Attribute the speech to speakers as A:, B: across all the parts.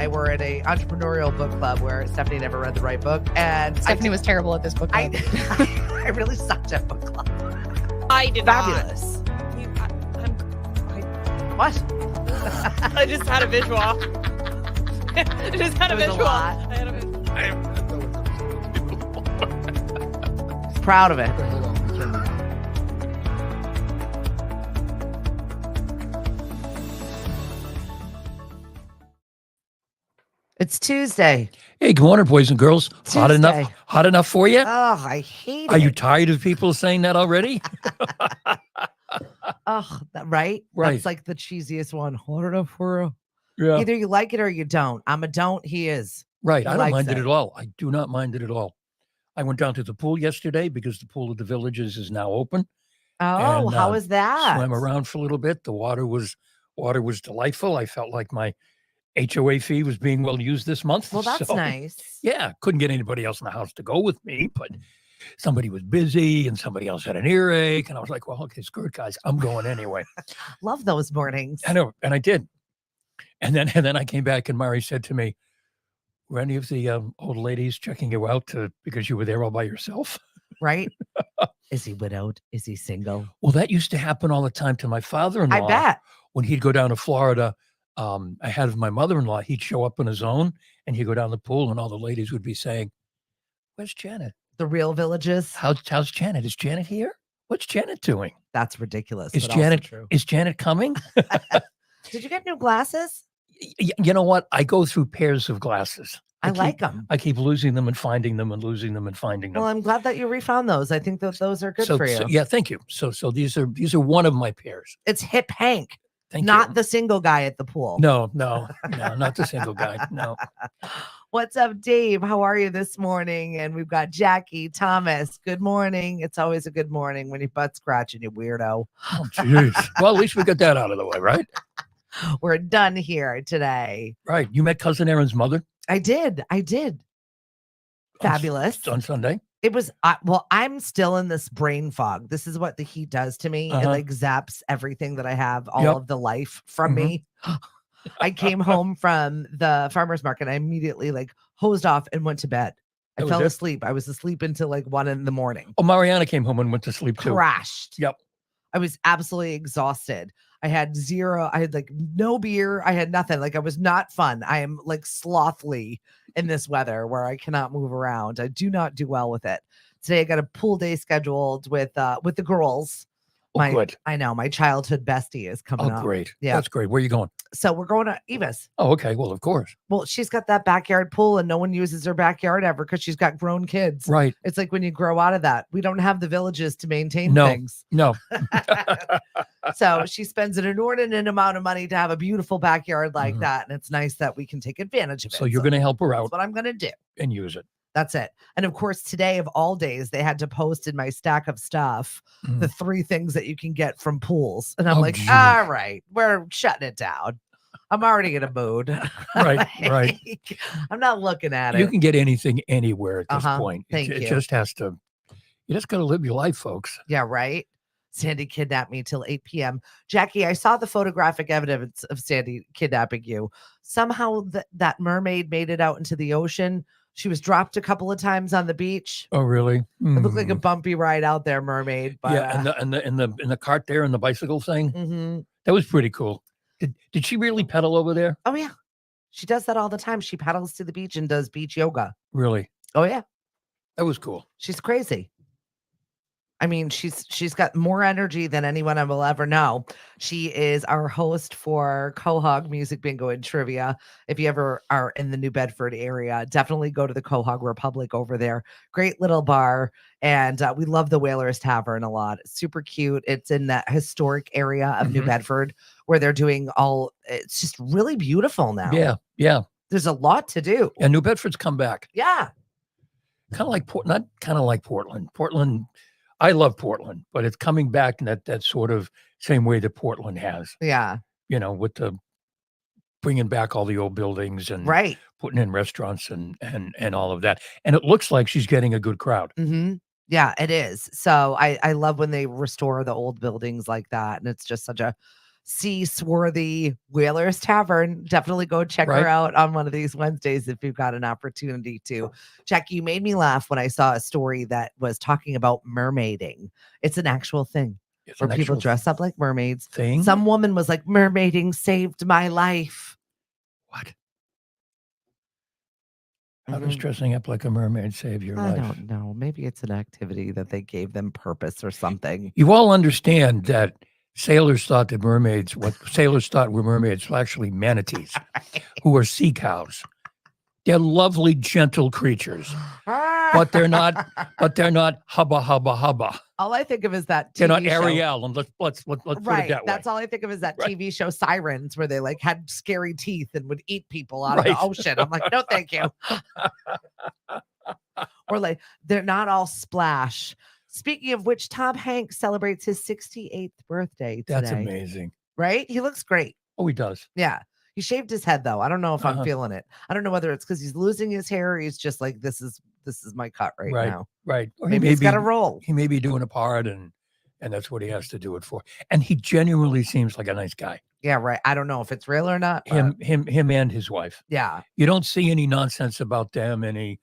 A: I were at a entrepreneurial book club where Stephanie never read the right book, and
B: Stephanie was terrible at this book club.
A: I really sucked at book club.
C: I did
A: Fabulous. What?
C: I just had a visual. I just had a
A: It was a
C: visual.
A: lot.
C: I had a visual.
A: Proud of it. It's Tuesday.
D: Hey, good morning, boys and girls. Hot
A: Tuesday.
D: enough? Hot enough for you?
A: Oh, I hate
D: Are
A: it.
D: you tired of people saying that already?
A: Oh, right?
D: Right.
A: That's like the cheesiest one. Hot enough for you.
D: Yeah.
A: Either you like it or you don't. I'm a don't. He is.
D: Right.
A: He
D: I don't
A: likes
D: mind it
A: it.
D: at all. I do not mind it at all. I went down to the pool yesterday because the pool at the Villages is now open.
A: Oh,
D: And,
A: how is that?
D: Swam around for a little bit. The water was delightful. I felt like my HOA fee was being well used this month.
A: Well, that's
D: So,
A: nice.
D: Yeah, couldn't get anybody else in the house to go with me, but somebody was busy and somebody else had an earache. And I was like, well, okay, screw it, guys. I'm going anyway.
A: Love those mornings.
D: I know, and I did. And then I came back and Mari said to me, were any of the old ladies checking you out because you were there all by yourself?
A: Right? Is he widowed? Is he single?
D: Well, that used to happen all the time to my father-in-law.
A: I bet.
D: When he'd go down to Florida, ahead of my mother-in-law, he'd show up on his own and he'd go down the pool and all the ladies would be saying, where's Janet?
A: The real Villages.
D: How's Janet? Is Janet here? What's Janet doing?
A: That's ridiculous.
D: Is
A: but also
D: Janet
A: true.
D: is Janet coming?
A: Did you get new glasses?
D: You know what? I go through pairs of glasses.
A: I like them.
D: I keep losing them and finding them and losing them and finding them.
A: Well, I'm glad that you refound those. I think that those are good for you.
D: Yeah, thank you. So these are one of my pairs.
A: It's Hip Hank,
D: Thank
A: not
D: you.
A: the single guy at the pool.
D: No, not the single guy. No.
A: What's up, Dave? How are you this morning? And we've got Jackie, Thomas. Good morning. It's always a good morning when you butt scratching, you weirdo.
D: Oh, jeez. Well, at least we got that out of the way, right?
A: We're done here today.
D: Right. You met Cousin Aaron's mother?
A: I did. Fabulous.
D: On Sunday?
A: It was, well, I'm still in this brain fog. This is what the heat does to me. It
D: Uh-huh.
A: like zaps everything that I have, all
D: Yep.
A: of the life from
D: Mhm.
A: me. I came home from the farmer's market. I immediately like hosed off and went to bed. I
D: That was
A: fell
D: it?
A: asleep. I was asleep until like 1 a.m.
D: Oh, Mariana came home and went to sleep too.
A: Crashed.
D: Yep.
A: I was absolutely exhausted. I had like no beer. I had nothing. Like I was not fun. I am like slothly in this weather where I cannot move around. I do not do well with it. Today I got a pool day scheduled with the girls.
D: Oh, good.
A: I know my childhood bestie is coming
D: Oh,
A: up.
D: great.
A: Yeah.
D: That's great. Where are you going?
A: So we're going to Eva's.
D: Oh, okay. Well, of course.
A: Well, she's got that backyard pool and no one uses her backyard ever because she's got grown kids.
D: Right.
A: It's like when you grow out of that, we don't have the Villages to maintain
D: No.
A: things.
D: No.
A: So she spends an inordinate amount of money to have a beautiful backyard like
D: Mhm.
A: that. And it's nice that we can take advantage of it.
D: So you're going to help her
A: That's
D: out
A: what I'm going to do.
D: and use it.
A: That's it. And of course, today of all days, they had to post in my stack of stuff the 3 things that you can get from pools. And I'm
D: Oh,
A: like,
D: geez.
A: all right, we're shutting it down. I'm already in a mood.
D: Right, right.
A: Like, I'm not looking at
D: You
A: it.
D: can get anything anywhere at this
A: Uh-huh.
D: point.
A: Thank
D: It
A: you.
D: just has to, you just got to live your life, folks.
A: Yeah, right. Sandy kidnapped me till 8 p.m. Jackie, I saw the photographic evidence of Sandy kidnapping you. Somehow that mermaid made it out into the ocean. She was dropped a couple of times on the beach.
D: Oh, really?
A: It looked like a
D: Mm.
A: bumpy ride out there, mermaid. But
D: Yeah, and the cart there and the bicycle thing.
A: mhm.
D: That was pretty cool. Did she really pedal over there?
A: Oh yeah, she does that all the time. She paddles to the beach and does beach yoga.
D: Really?
A: Oh yeah,
D: That was cool.
A: she's crazy. I mean, she's got more energy than anyone I will ever know. She is our host for Quahog Music Bingo and Trivia. If you ever are in the New Bedford area, definitely go to the Quahog Republic over there. Great little bar. And we love the Whalers Tavern a lot. It's super cute. It's in that historic area of New
D: Mhm.
A: Bedford where they're doing it's just really beautiful now.
D: Yeah, yeah.
A: There's a lot to do.
D: And New Bedford's come back.
A: Yeah.
D: Kind of like not kind of like Portland. Portland, I love Portland, but it's coming back in that sort of same way that Portland has.
A: Yeah.
D: With the bringing back all the old buildings and
A: Right.
D: putting in restaurants and all of that. And it looks like she's getting a good crowd.
A: Mm-hmm. Yeah, it is. So I love when they restore the old buildings like that. And it's just such a sea swarthy Whalers Tavern. Definitely go check her
D: Right.
A: out on one of these Wednesdays if you've got an opportunity to. Jackie, you made me laugh when I saw a story that was talking about mermaiding. It's an actual thing
D: It's
A: where
D: an
A: people
D: actual
A: dress up like mermaids.
D: thing.
A: Some woman was like, mermaiding saved my life.
D: What? How does
A: Mhm.
D: dressing up like a mermaid save your
A: I
D: life?
A: don't know. Maybe it's an activity that they gave them purpose or something.
D: You all understand that sailors thought that what sailors thought were mermaids were actually manatees, who are sea cows. They're lovely, gentle creatures, but they're not. But they're not hubba hubba hubba.
A: All I think of is that
D: They're not
A: TV show.
D: Ariel, and let's put it
A: Right.
D: that way.
A: That's all I think of is that
D: Right.
A: TV show Sirens, where they like had scary teeth and would eat people out of
D: Right.
A: the ocean. I'm like, no, thank you. Or like, they're not all splash. Speaking of which, Tom Hanks celebrates his 68th birthday today.
D: That's amazing.
A: Right? He looks great.
D: Oh, he does.
A: Yeah. He shaved his head though. I don't know if I'm
D: Uh-huh.
A: feeling it. I don't know whether it's because he's losing his hair or he's just like, this is my cut right now.
D: Right. Or
A: Maybe he's got a roll.
D: He may be doing a part, and that's what he has to do it for. And he genuinely seems like a nice guy.
A: Yeah, right. I don't know if it's real or not.
D: Him and his wife.
A: Yeah.
D: You don't see any nonsense about them, any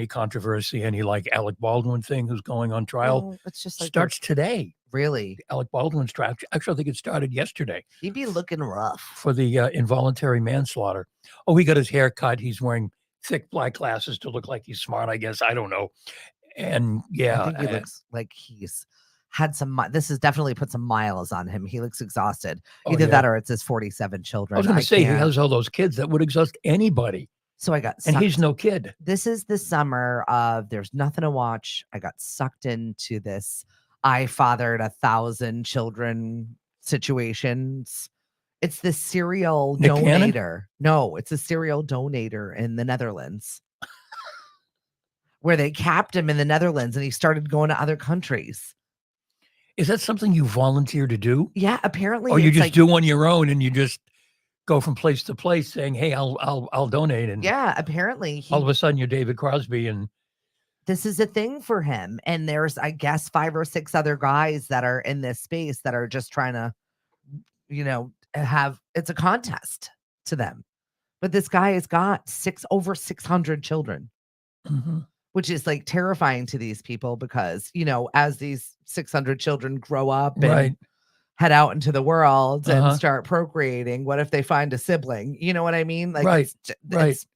D: controversy, any like Alec Baldwin thing who's going on trial.
A: Well, it's just like
D: Starts today.
A: really.
D: The Alec Baldwin's trial. Actually, I think it started yesterday
A: He'd be looking rough.
D: for the involuntary manslaughter. Oh, he got his hair cut. He's wearing thick black glasses to look like he's smart, I guess. I don't know. And yeah,
A: I think he looks like he's had some. This has definitely put some miles on him. He looks exhausted.
D: oh,
A: Either
D: yeah.
A: that or it's his 47 children.
D: I was going to say he
A: can't-
D: has all those kids that would exhaust anybody,
A: So I got
D: and
A: sucked.
D: he's no kid.
A: This is the summer of there's nothing to watch. I got sucked into this I fathered 1,000 children situations. It's the serial
D: Nick Cannon?
A: donator. No, it's a serial donator in the Netherlands. Where they capped him in the Netherlands and he started going to other countries.
D: Is that something you volunteer to do,
A: Yeah, apparently.
D: or you
A: it's
D: just
A: like,
D: do on your own and you just go from place to place saying, "Hey, I'll donate," and
A: yeah, apparently
D: all of a sudden you're David Crosby, and
A: this is a thing for him. And there's, I guess, 5 or 6 other guys that are in this space that are just trying to, it's a contest to them. But this guy has got over 600 children,
D: Mhm.
A: which is like terrifying to these people because, as these 600 children grow up and
D: right,
A: head out into the world and
D: Uh-huh.
A: start procreating, what if they find a sibling? You know what I mean? Like,
D: Right, right.
A: it's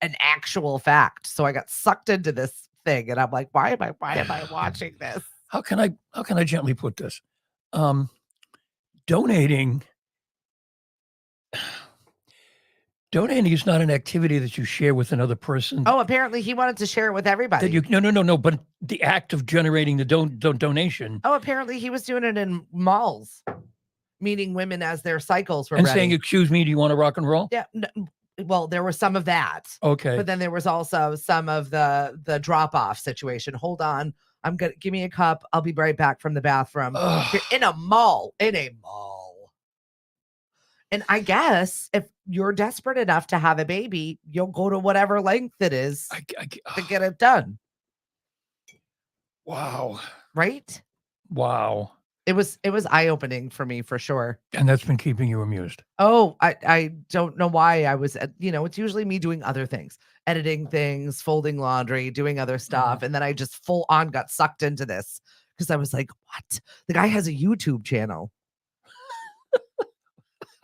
A: an actual fact. So I got sucked into this thing and I'm like, why am I watching this?
D: how can I gently put this? Donating is not an activity that you share with another person.
A: Oh, apparently he wanted to share it with everybody.
D: No. But the act of generating the donation
A: Oh, apparently he was doing it in malls, meeting women as their cycles were
D: and
A: ready.
D: saying, "Excuse me, do you want to rock and roll?"
A: Yeah. Well, there was some of that,
D: Okay.
A: but then there was also some of the drop off situation. Hold on, give me a cup. I'll be right back from the bathroom.
D: Ugh.
A: You're in a mall. And I guess if you're desperate enough to have a baby, you'll go to whatever length it is to get it done.
D: Wow.
A: Right?
D: Wow.
A: It was eye-opening for me for sure.
D: And that's been keeping you amused.
A: Oh, I don't know why I was, it's usually me doing other things, editing things, folding laundry, doing other stuff. And then I just full on got sucked into this because I was like, what? The guy has a YouTube channel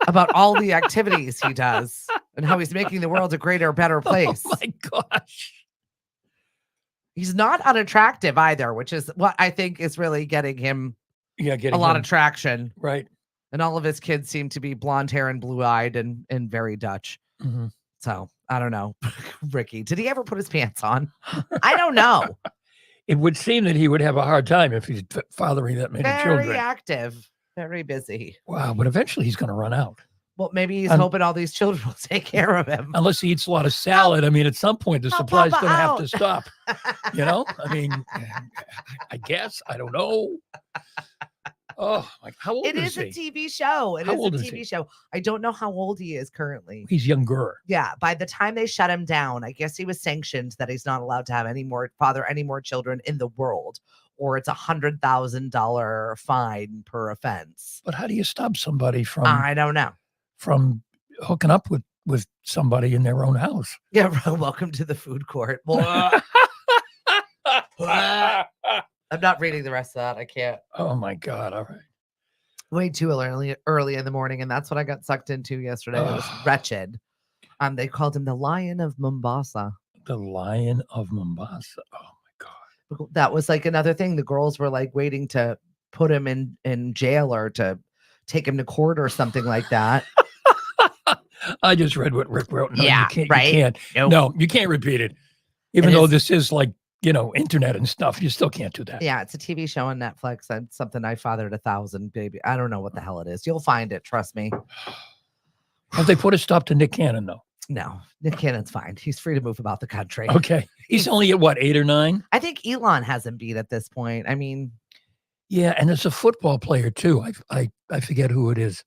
A: about all the activities he does and how he's making the world a greater, better place.
D: Oh my gosh.
A: He's not unattractive either, which is what I think is really getting him
D: Yeah,
A: a lot of traction.
D: right.
A: And all of his kids seem to be blonde hair and blue eyed and very Dutch.
D: Mm-hmm.
A: So I don't know. Ricky, did he ever put his pants on? I don't know.
D: It would seem that he would have a hard time if he's fathering that many
A: Very
D: children.
A: active, very busy.
D: Wow, but eventually he's going to run out.
A: Well, maybe he's hoping all these children will take care of him.
D: Unless he eats a lot of salad. I mean, at some point, the
A: Help
D: supply is
A: Papa
D: going to have
A: out.
D: to stop. I mean, I guess. I don't know. Oh, like how old
A: It is a
D: he?
A: TV show. It
D: How
A: is a
D: old is
A: TV
D: he?
A: show. I don't know how old he is currently.
D: He's younger.
A: Yeah, by the time they shut him down, I guess he was sanctioned that he's not allowed to have father any more children in the world, or it's $100,000 fine per offense.
D: But how do you stop somebody
A: I don't know.
D: from hooking up with somebody in their own house?
A: Yeah, welcome to the food court. I'm not reading the rest of that. I can't.
D: Oh my God! All right.
A: Way too early in the morning, and that's what I got sucked into yesterday. It was wretched. They called him the Lion of Mombasa.
D: The Lion of Mombasa. Oh my God!
A: That was like another thing. The girls were like waiting to put him in jail or to take him to court or something like that.
D: I just read what Rick wrote. No,
A: Yeah,
D: you can't.
A: right?
D: You can't.
A: Nope.
D: No, you can't repeat it. Even though this is like, internet and stuff, you still can't do that.
A: Yeah, it's a TV show on Netflix. That's something I fathered 1,000, baby. I don't know what the hell it is. You'll find it. Trust me.
D: Have they put a stop to Nick Cannon though?
A: No, Nick Cannon's fine. He's free to move about the country.
D: Okay. He's only at what, 8 or 9?
A: I think Elon has him beat at this point. I mean,
D: yeah, and it's a football player too. I forget who it is.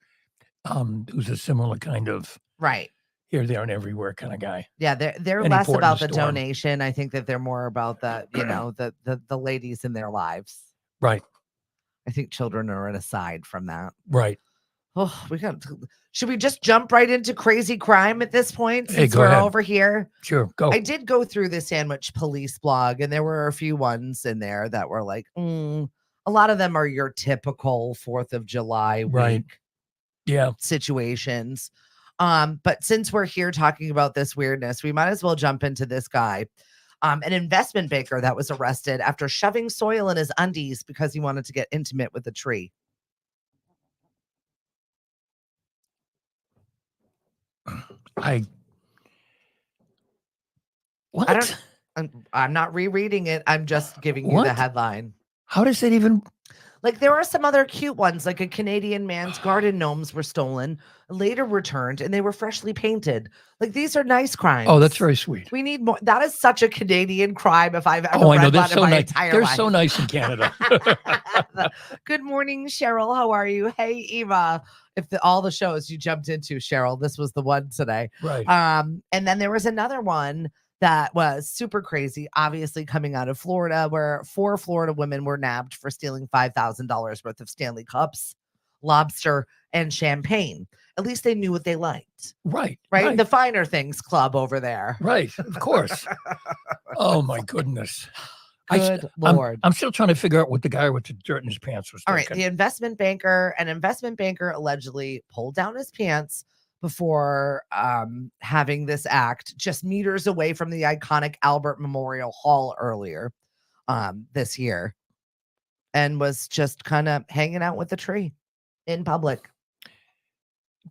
D: Who's a similar kind of
A: right.
D: Here, there, and everywhere kind of guy.
A: Yeah, they're
D: Any
A: less
D: port in
A: about
D: the
A: the
D: storm.
A: donation. I think that they're more about the, the ladies in their lives.
D: Right.
A: I think children are an aside from that.
D: Right.
A: Oh, should we just jump right into crazy crime at this point
D: Hey,
A: since
D: go
A: we're
D: ahead.
A: over here?
D: Sure, go.
A: I did go through the Sandwich Police blog, and there were a few ones in there that were like, a lot of them are your typical 4th of July week situations. But since we're here talking about this weirdness, we might as well jump into this guy. An investment banker that was arrested after shoving soil in his undies because he wanted to get intimate with a tree.
D: What?
A: I'm not rereading it. I'm just giving you the headline.
D: How does it even?
A: Like, there are some other cute ones, like a Canadian man's garden gnomes were stolen, later returned, and they were freshly painted. Like, these are nice crimes.
D: Oh, that's very sweet.
A: We need more. That is such a Canadian crime if I've ever
D: I know.
A: read
D: They're
A: one in
D: so
A: my
D: nice.
A: entire
D: They're
A: life.
D: so nice in Canada.
A: Good morning, Cheryl. How are you? Hey, Eva. If all the shows you jumped into, Cheryl, this was the one today.
D: Right.
A: And then there was another one that was super crazy, obviously coming out of Florida, where 4 Florida women were nabbed for stealing $5,000 worth of Stanley Cups, lobster, and champagne. At least they knew what they liked.
D: Right.
A: The finer things club over there.
D: Right. Of course. Oh, my goodness.
A: Good Lord.
D: I'm still trying to figure out what the guy with the dirt in his pants was
A: All
D: thinking.
A: right. An investment banker allegedly pulled down his pants before having this act just meters away from the iconic Albert Memorial Hall earlier this year, and was just kind of hanging out with a tree in public.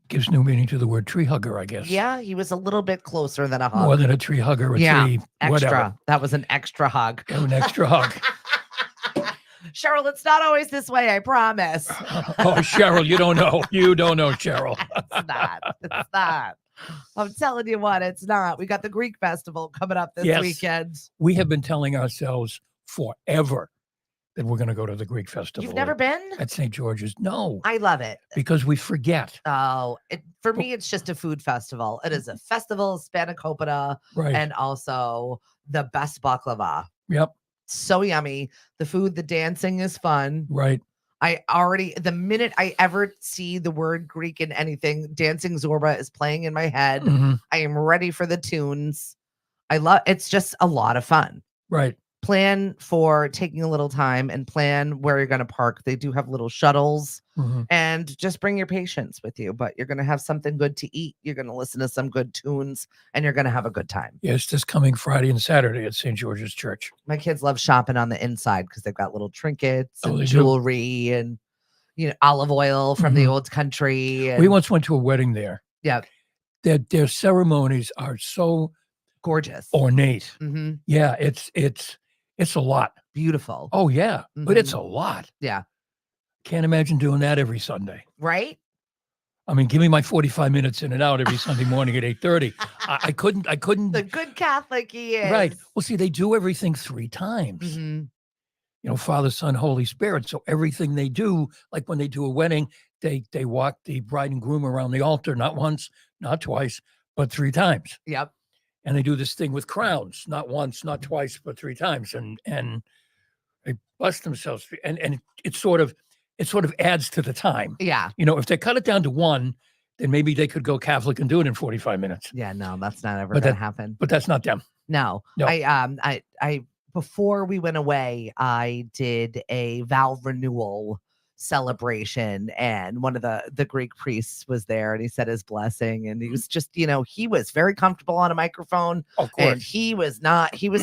D: Gives new meaning to the word tree hugger, I guess.
A: Yeah, he was a little bit closer than a hug.
D: More than a tree hugger, tree
A: extra.
D: whatever.
A: That was an extra hug.
D: An extra hug.
A: Cheryl, it's not always this way, I promise.
D: Oh, Cheryl, you don't know. You don't know, Cheryl.
A: It's not. It's not. I'm telling you what, it's not. We got the Greek festival coming up this weekend.
D: We have been telling ourselves forever that we're going to go to the Greek festival.
A: You've never been?
D: At St. George's? No.
A: I love it.
D: Because we forget.
A: Oh, for me, it's just a food festival. It is a festival, spanakopita, and also the best baklava.
D: Yep.
A: So yummy. The food, the dancing is fun.
D: Right.
A: The minute I ever see the word Greek in anything, Dancing Zorba is playing in my head.
D: Mm-hmm.
A: I am ready for the tunes. It's just a lot of fun.
D: Right.
A: Plan for taking a little time and plan where you're going to park. They do have little shuttles, and just bring your patients with you, but you're going to have something good to eat. You're going to listen to some good tunes, and you're going to have a good time.
D: Yes, this coming Friday and Saturday at St. George's Church.
A: My kids love shopping on the inside because they've got little trinkets and
D: they
A: jewelry and, olive oil from the old country. And
D: we once went to a wedding there.
A: Yeah.
D: Their ceremonies are so
A: gorgeous,
D: ornate.
A: Mm-hmm.
D: Yeah, it's a lot.
A: Beautiful.
D: Oh, yeah. But it's a lot.
A: Yeah.
D: Can't imagine doing that every Sunday.
A: Right?
D: I mean, give me my 45 minutes in and out every Sunday morning at 8:30. I couldn't.
A: The good Catholic he is.
D: Right. Well, see, they do everything 3 times.
A: Mm-hmm.
D: Father, Son, Holy Spirit. So everything they do, like when they do a wedding, they walk the bride and groom around the altar, not once, not twice, but 3 times.
A: Yep.
D: And they do this thing with crowns, not once, not twice, but 3 times. And They bless themselves, and it sort of adds to the time.
A: Yeah.
D: If they cut it down to one, then maybe they could go Catholic and do it in 45 minutes.
A: Yeah, no, that's not ever
D: But
A: going to happen.
D: But that's not them.
A: No.
D: No.
A: I before we went away, I did a vow renewal celebration, and one of the Greek priests was there, and he said his blessing, and he was just, he was very comfortable on a microphone,
D: Of course.
A: and he was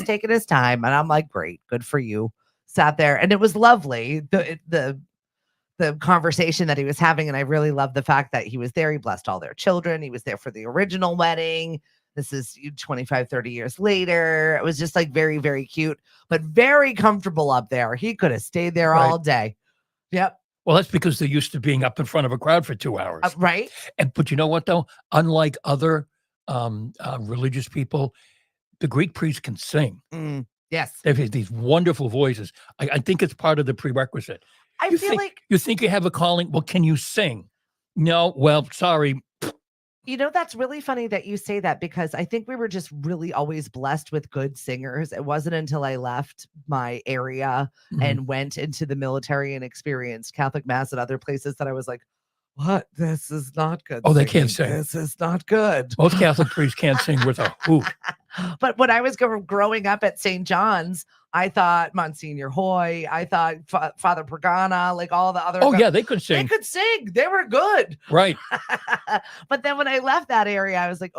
A: taking his time, and I'm like, great, good for you. Sat there, and it was lovely. The conversation that he was having, and I really loved the fact that he was there. He blessed all their children. He was there for the original wedding. This is 25, 30 years later. It was just like very, very cute, but very comfortable up there. He could have stayed there all day. Yep.
D: Well, that's because they're used to being up in front of a crowd for 2 hours.
A: Right.
D: But you know what, though? Unlike other religious people, the Greek priests can sing.
A: Yes.
D: They have these wonderful voices. I think it's part of the prerequisite.
A: I feel like
D: you think you have a calling. Well, can you sing? No. Well, sorry.
A: That's really funny that you say that, because I think we were just really always blessed with good singers. It wasn't until I left my area and went into the military and experienced Catholic Mass and other places that I was like, what? This is not good.
D: Oh, they can't sing.
A: This is not good.
D: Most Catholic priests can't sing with a hoop.
A: But when I was growing up at St. John's, I thought Monsignor Hoy, I thought Father Pagana, like all the other.
D: Oh, yeah, they could sing.
A: They could sing. They were good.
D: Right.
A: But then when I left that area, I was like,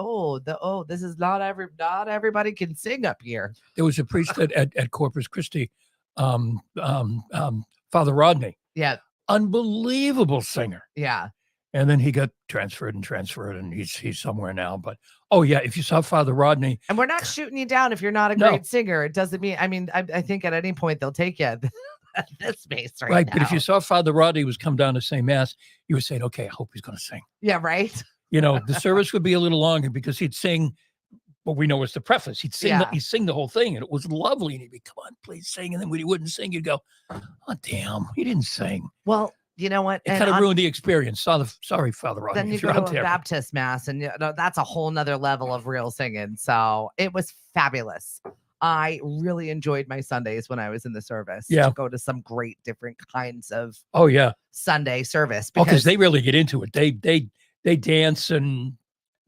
A: this is not everybody can sing up here.
D: There was a priest at Corpus Christi, Father Rodney.
A: Yeah.
D: Unbelievable singer.
A: Yeah.
D: And then he got transferred, and he's somewhere now. But if you saw Father Rodney,
A: and we're not shooting you down if you're not a great singer. It doesn't mean. I think at any point they'll take you at this space right now.
D: But if you saw Father Rodney was come down to say Mass, you would say, okay, I hope he's going to sing.
A: Yeah, right.
D: The service would be a little longer because he'd sing. What we know is the preface. He'd sing. He'd sing the whole thing, and it was lovely. And he'd be, come on, please sing. And then when he wouldn't sing, you'd go, oh damn, he didn't sing.
A: Well. You know what?
D: It kind of ruined the experience. Sorry, Father Rodney.
A: Then you go to a Baptist Mass, and that's a whole nother level of real singing. So it was fabulous. I really enjoyed my Sundays when I was in the service.
D: Yeah.
A: To go to some great different kinds of Sunday service.
D: Because they really get into it. They dance and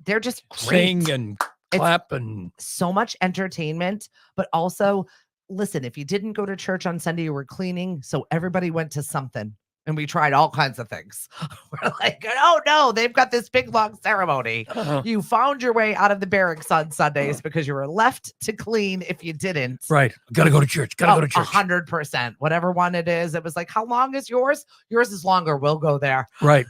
A: they're just great.
D: Sing and clap and
A: so much entertainment, but also listen, if you didn't go to church on Sunday, you were cleaning. So everybody went to something. And we tried all kinds of things. We're like, oh no, they've got this big long ceremony. You found your way out of the barracks on Sundays because you were left to clean if you didn't.
D: Right. Gotta go to church. Gotta go to church.
A: 100%. Whatever one it is. It was like, how long is yours? Yours is longer. We'll go there.
D: Right.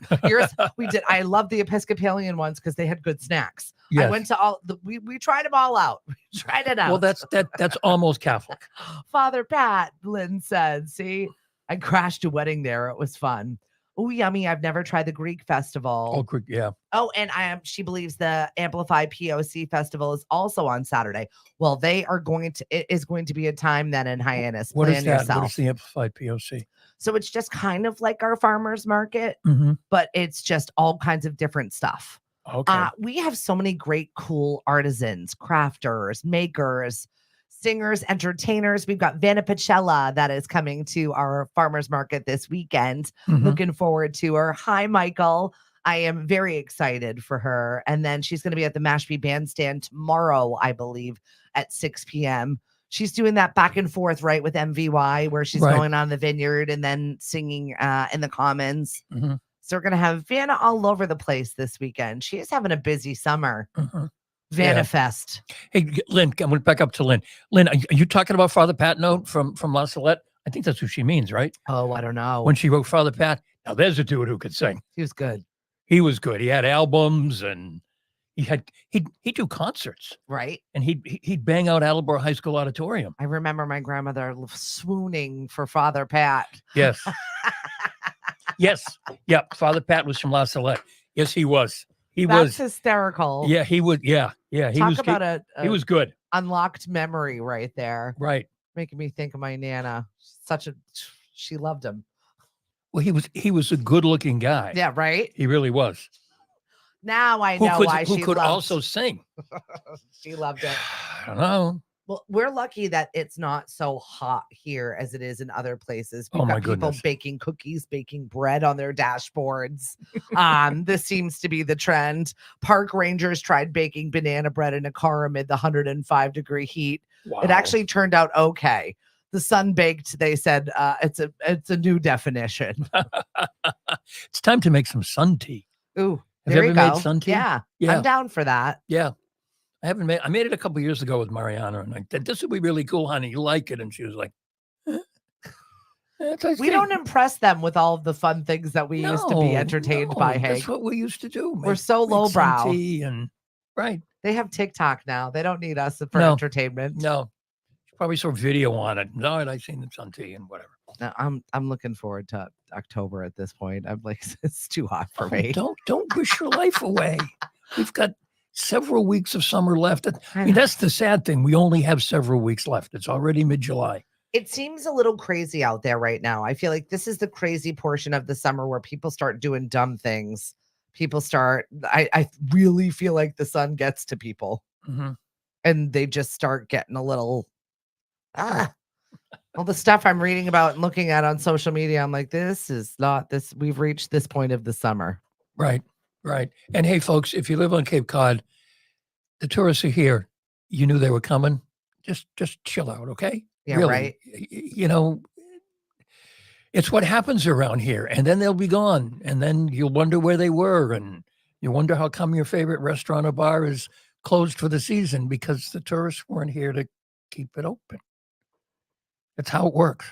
A: We did. I love the Episcopalian ones because they had good snacks.
D: Yes.
A: I went to we tried them all out. We tried it out.
D: Well, that's almost Catholic.
A: Father Pat, Lynn said, see, I crashed a wedding there. It was fun. Oh, yummy. I've never tried the Greek festival.
D: Oh, Greek, yeah.
A: Oh, and she believes the Amplify POC festival is also on Saturday. Well, it is going to be a time then in Hyannis.
D: What is that?
A: Yourself.
D: What is the Amplified POC?
A: So it's just kind of like our farmers market, but it's just all kinds of different stuff.
D: Okay.
A: We have so many great, cool artisans, crafters, makers, singers, entertainers. We've got Vanna Pacella that is coming to our farmers market this weekend. Looking forward to her. Hi, Michael. I am very excited for her. And then she's going to be at the Mashpee Bandstand tomorrow, I believe, at 6 p.m. She's doing that back and forth, right, with MVY, where she's going on the vineyard and then singing in the Commons. So we're going to have Vanna all over the place this weekend. She is having a busy summer. Vanna Fest.
D: Hey, Lynn, I'm going to back up to Lynn. Lynn, are you talking about Father Patno from La Salette? I think that's who she means, right?
A: Oh, I don't know.
D: When she wrote Father Pat, now there's a dude who could sing.
A: He was good.
D: He was good. He had albums and he'd do concerts.
A: Right.
D: And he'd bang out Attleboro High School Auditorium.
A: I remember my grandmother swooning for Father Pat.
D: Yes. Yes. Yeah. Father Pat was from La Salette. Yes, he was.
A: That's hysterical.
D: Yeah, he would. Yeah. Yeah. He was good.
A: Unlocked memory right there.
D: Right.
A: Making me think of my Nana. She loved him.
D: Well, he was a good looking guy.
A: Yeah, right.
D: He really was.
A: Now I know why she
D: could also sing.
A: She loved it.
D: I don't know.
A: Well, we're lucky that it's not so hot here as it is in other places. We've
D: Oh, my
A: got people
D: goodness.
A: baking cookies, baking bread on their dashboards. This seems to be the trend. Park rangers tried baking banana bread in a car amid the 105-degree heat.
D: Wow.
A: It actually turned out okay. The sun baked, they said, it's a new definition.
D: It's time to make some sun tea.
A: Ooh,
D: Have
A: there
D: you
A: you
D: ever made
A: go.
D: sun tea?
A: Yeah,
D: Yeah.
A: I'm down for that.
D: Yeah. I made it a couple years ago with Mariana, and I said, "This would be really cool, honey. You like it?" And she was like,
A: We don't impress them with all of the fun things that we used to be entertained by, Hank.
D: That's what we used to do.
A: We're so
D: make sun
A: lowbrow.
D: tea and right.
A: They have TikTok now. They don't need us for
D: No.
A: entertainment.
D: No, she probably saw video on it. No, and I seen the sun tea and whatever.
A: No, I'm looking forward to October at this point. I'm like, it's too hot for me.
D: Don't wish your life away. We've got several weeks of summer left. I mean, that's the sad thing. We only have several weeks left. It's already mid-July.
A: It seems a little crazy out there right now. I feel like this is the crazy portion of the summer where people start doing dumb things. I really feel like the sun gets to people and they just start getting a little, all the stuff I'm reading about and looking at on social media. I'm like, this is not this. We've reached this point of the summer.
D: Right. Right. And hey, folks, if you live on Cape Cod, the tourists are here. You knew they were coming. Just chill out, okay?
A: Yeah,
D: really.
A: right.
D: You know, it's what happens around here. And then they'll be gone. And then you'll wonder where they were. And you wonder how come your favorite restaurant or bar is closed for the season because the tourists weren't here to keep it open. That's how it works.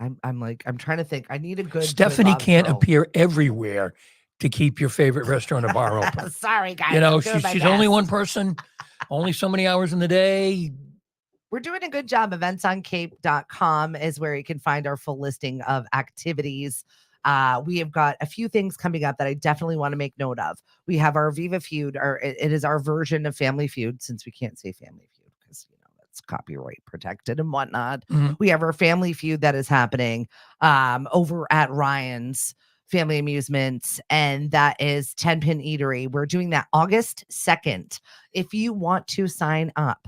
A: I'm trying to think. I need a good
D: Stephanie
A: good
D: can't
A: lobster.
D: appear everywhere to keep your favorite restaurant or bar open.
A: Sorry, guys.
D: You know,
A: I'm doing my
D: she's only
A: best.
D: one person, only so many hours in the day.
A: We're doing a good job. Eventsoncape.com is where you can find our full listing of activities. We have got a few things coming up that I definitely want to make note of. We have our Viva Feud, or it is our version of Family Feud, since we can't say Family Feud because that's copyright protected and whatnot. We have our Family Feud that is happening over at Ryan's Family Amusements, and that is 10 Pin Eatery. We're doing that August 2nd. If you want to sign up,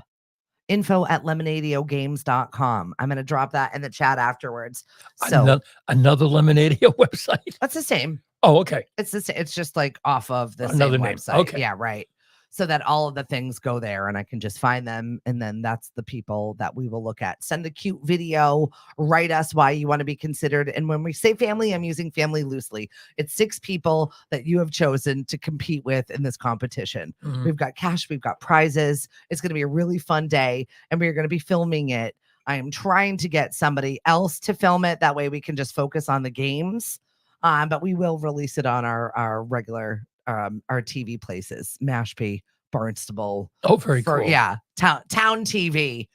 A: info@lemonadio.games.com. I'm going to drop that in the chat afterwards. So
D: another Lemonadio website.
A: That's the same.
D: Oh, okay.
A: It's the same. It's just like off of the
D: Another
A: same
D: name.
A: website.
D: Okay.
A: Yeah, right. So that all of the things go there and I can just find them. And then that's the people that we will look at. Send a cute video, write us why you want to be considered. And when we say family, I'm using family loosely. It's 6 people that you have chosen to compete with in this competition. We've got cash, we've got prizes. It's going to be a really fun day and we're going to be filming it. I am trying to get somebody else to film it. That way we can just focus on the games. But we will release it on our regular our TV places, Mashpee, Barnstable.
D: Oh, very cool.
A: Yeah, town TV.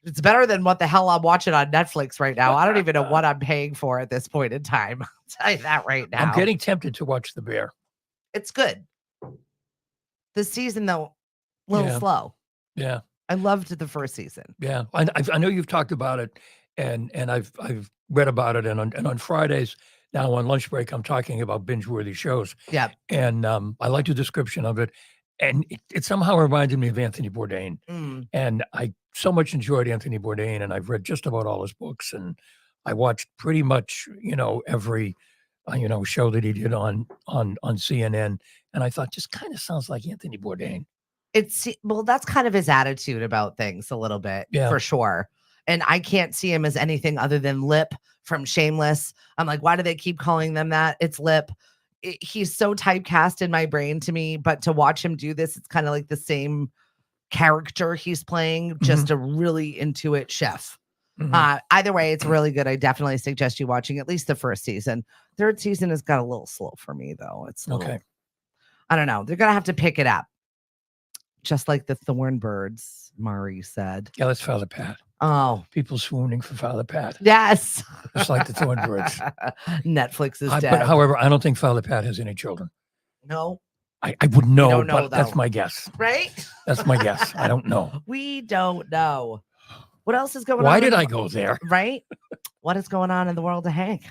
A: It's better than what the hell I'm watching on Netflix right now. I don't even know what I'm paying for at this point in time. I'll tell you that right now.
D: I'm getting tempted to watch The Bear.
A: It's good. This season, though, a little slow.
D: Yeah.
A: I loved the first season.
D: Yeah. I know you've talked about it and I've read about it. And on Fridays, now on lunch break, I'm talking about binge-worthy shows.
A: Yeah.
D: And I like the description of it. And it somehow reminded me of Anthony Bourdain. And I so much enjoyed Anthony Bourdain, and I've read just about all his books. And I watched pretty much, every, show that he did on CNN. And I thought, just kind of sounds like Anthony Bourdain.
A: Well, that's kind of his attitude about things a little bit, for sure. And I can't see him as anything other than Lip from Shameless. I'm like, why do they keep calling them that? It's Lip. He's so typecast in my brain to me, but to watch him do this, it's kind of like the same character he's playing, just a really into it chef. Either way, it's really good. I definitely suggest you watching at least the first season. Third season has got a little slow for me, though. It's okay. I don't know. They're going to have to pick it up. Just like the Thornbirds, Mari said.
D: Yeah, that's Father Pat.
A: Oh.
D: People swooning for Father Pat.
A: Yes.
D: Just like the Thornbirds.
A: Netflix is dead.
D: But however, I don't think Father Pat has any children.
A: No.
D: I wouldn't know,
A: don't know
D: but that's my guess.
A: Right?
D: That's my guess. I don't know.
A: We don't know. What else is going on?
D: Why did I go there?
A: Right? What is going on in the world of Hank?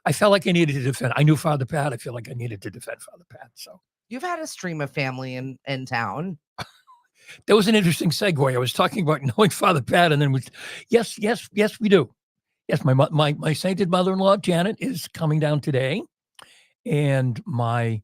D: I felt like I needed to defend. I knew Father Pat. I feel like I needed to defend Father Pat. So
A: you've had a stream of family in town.
D: That was an interesting segue. I was talking about knowing Father Pat, and then yes, we do. Yes, my sainted mother-in-law Janet is coming down today, and my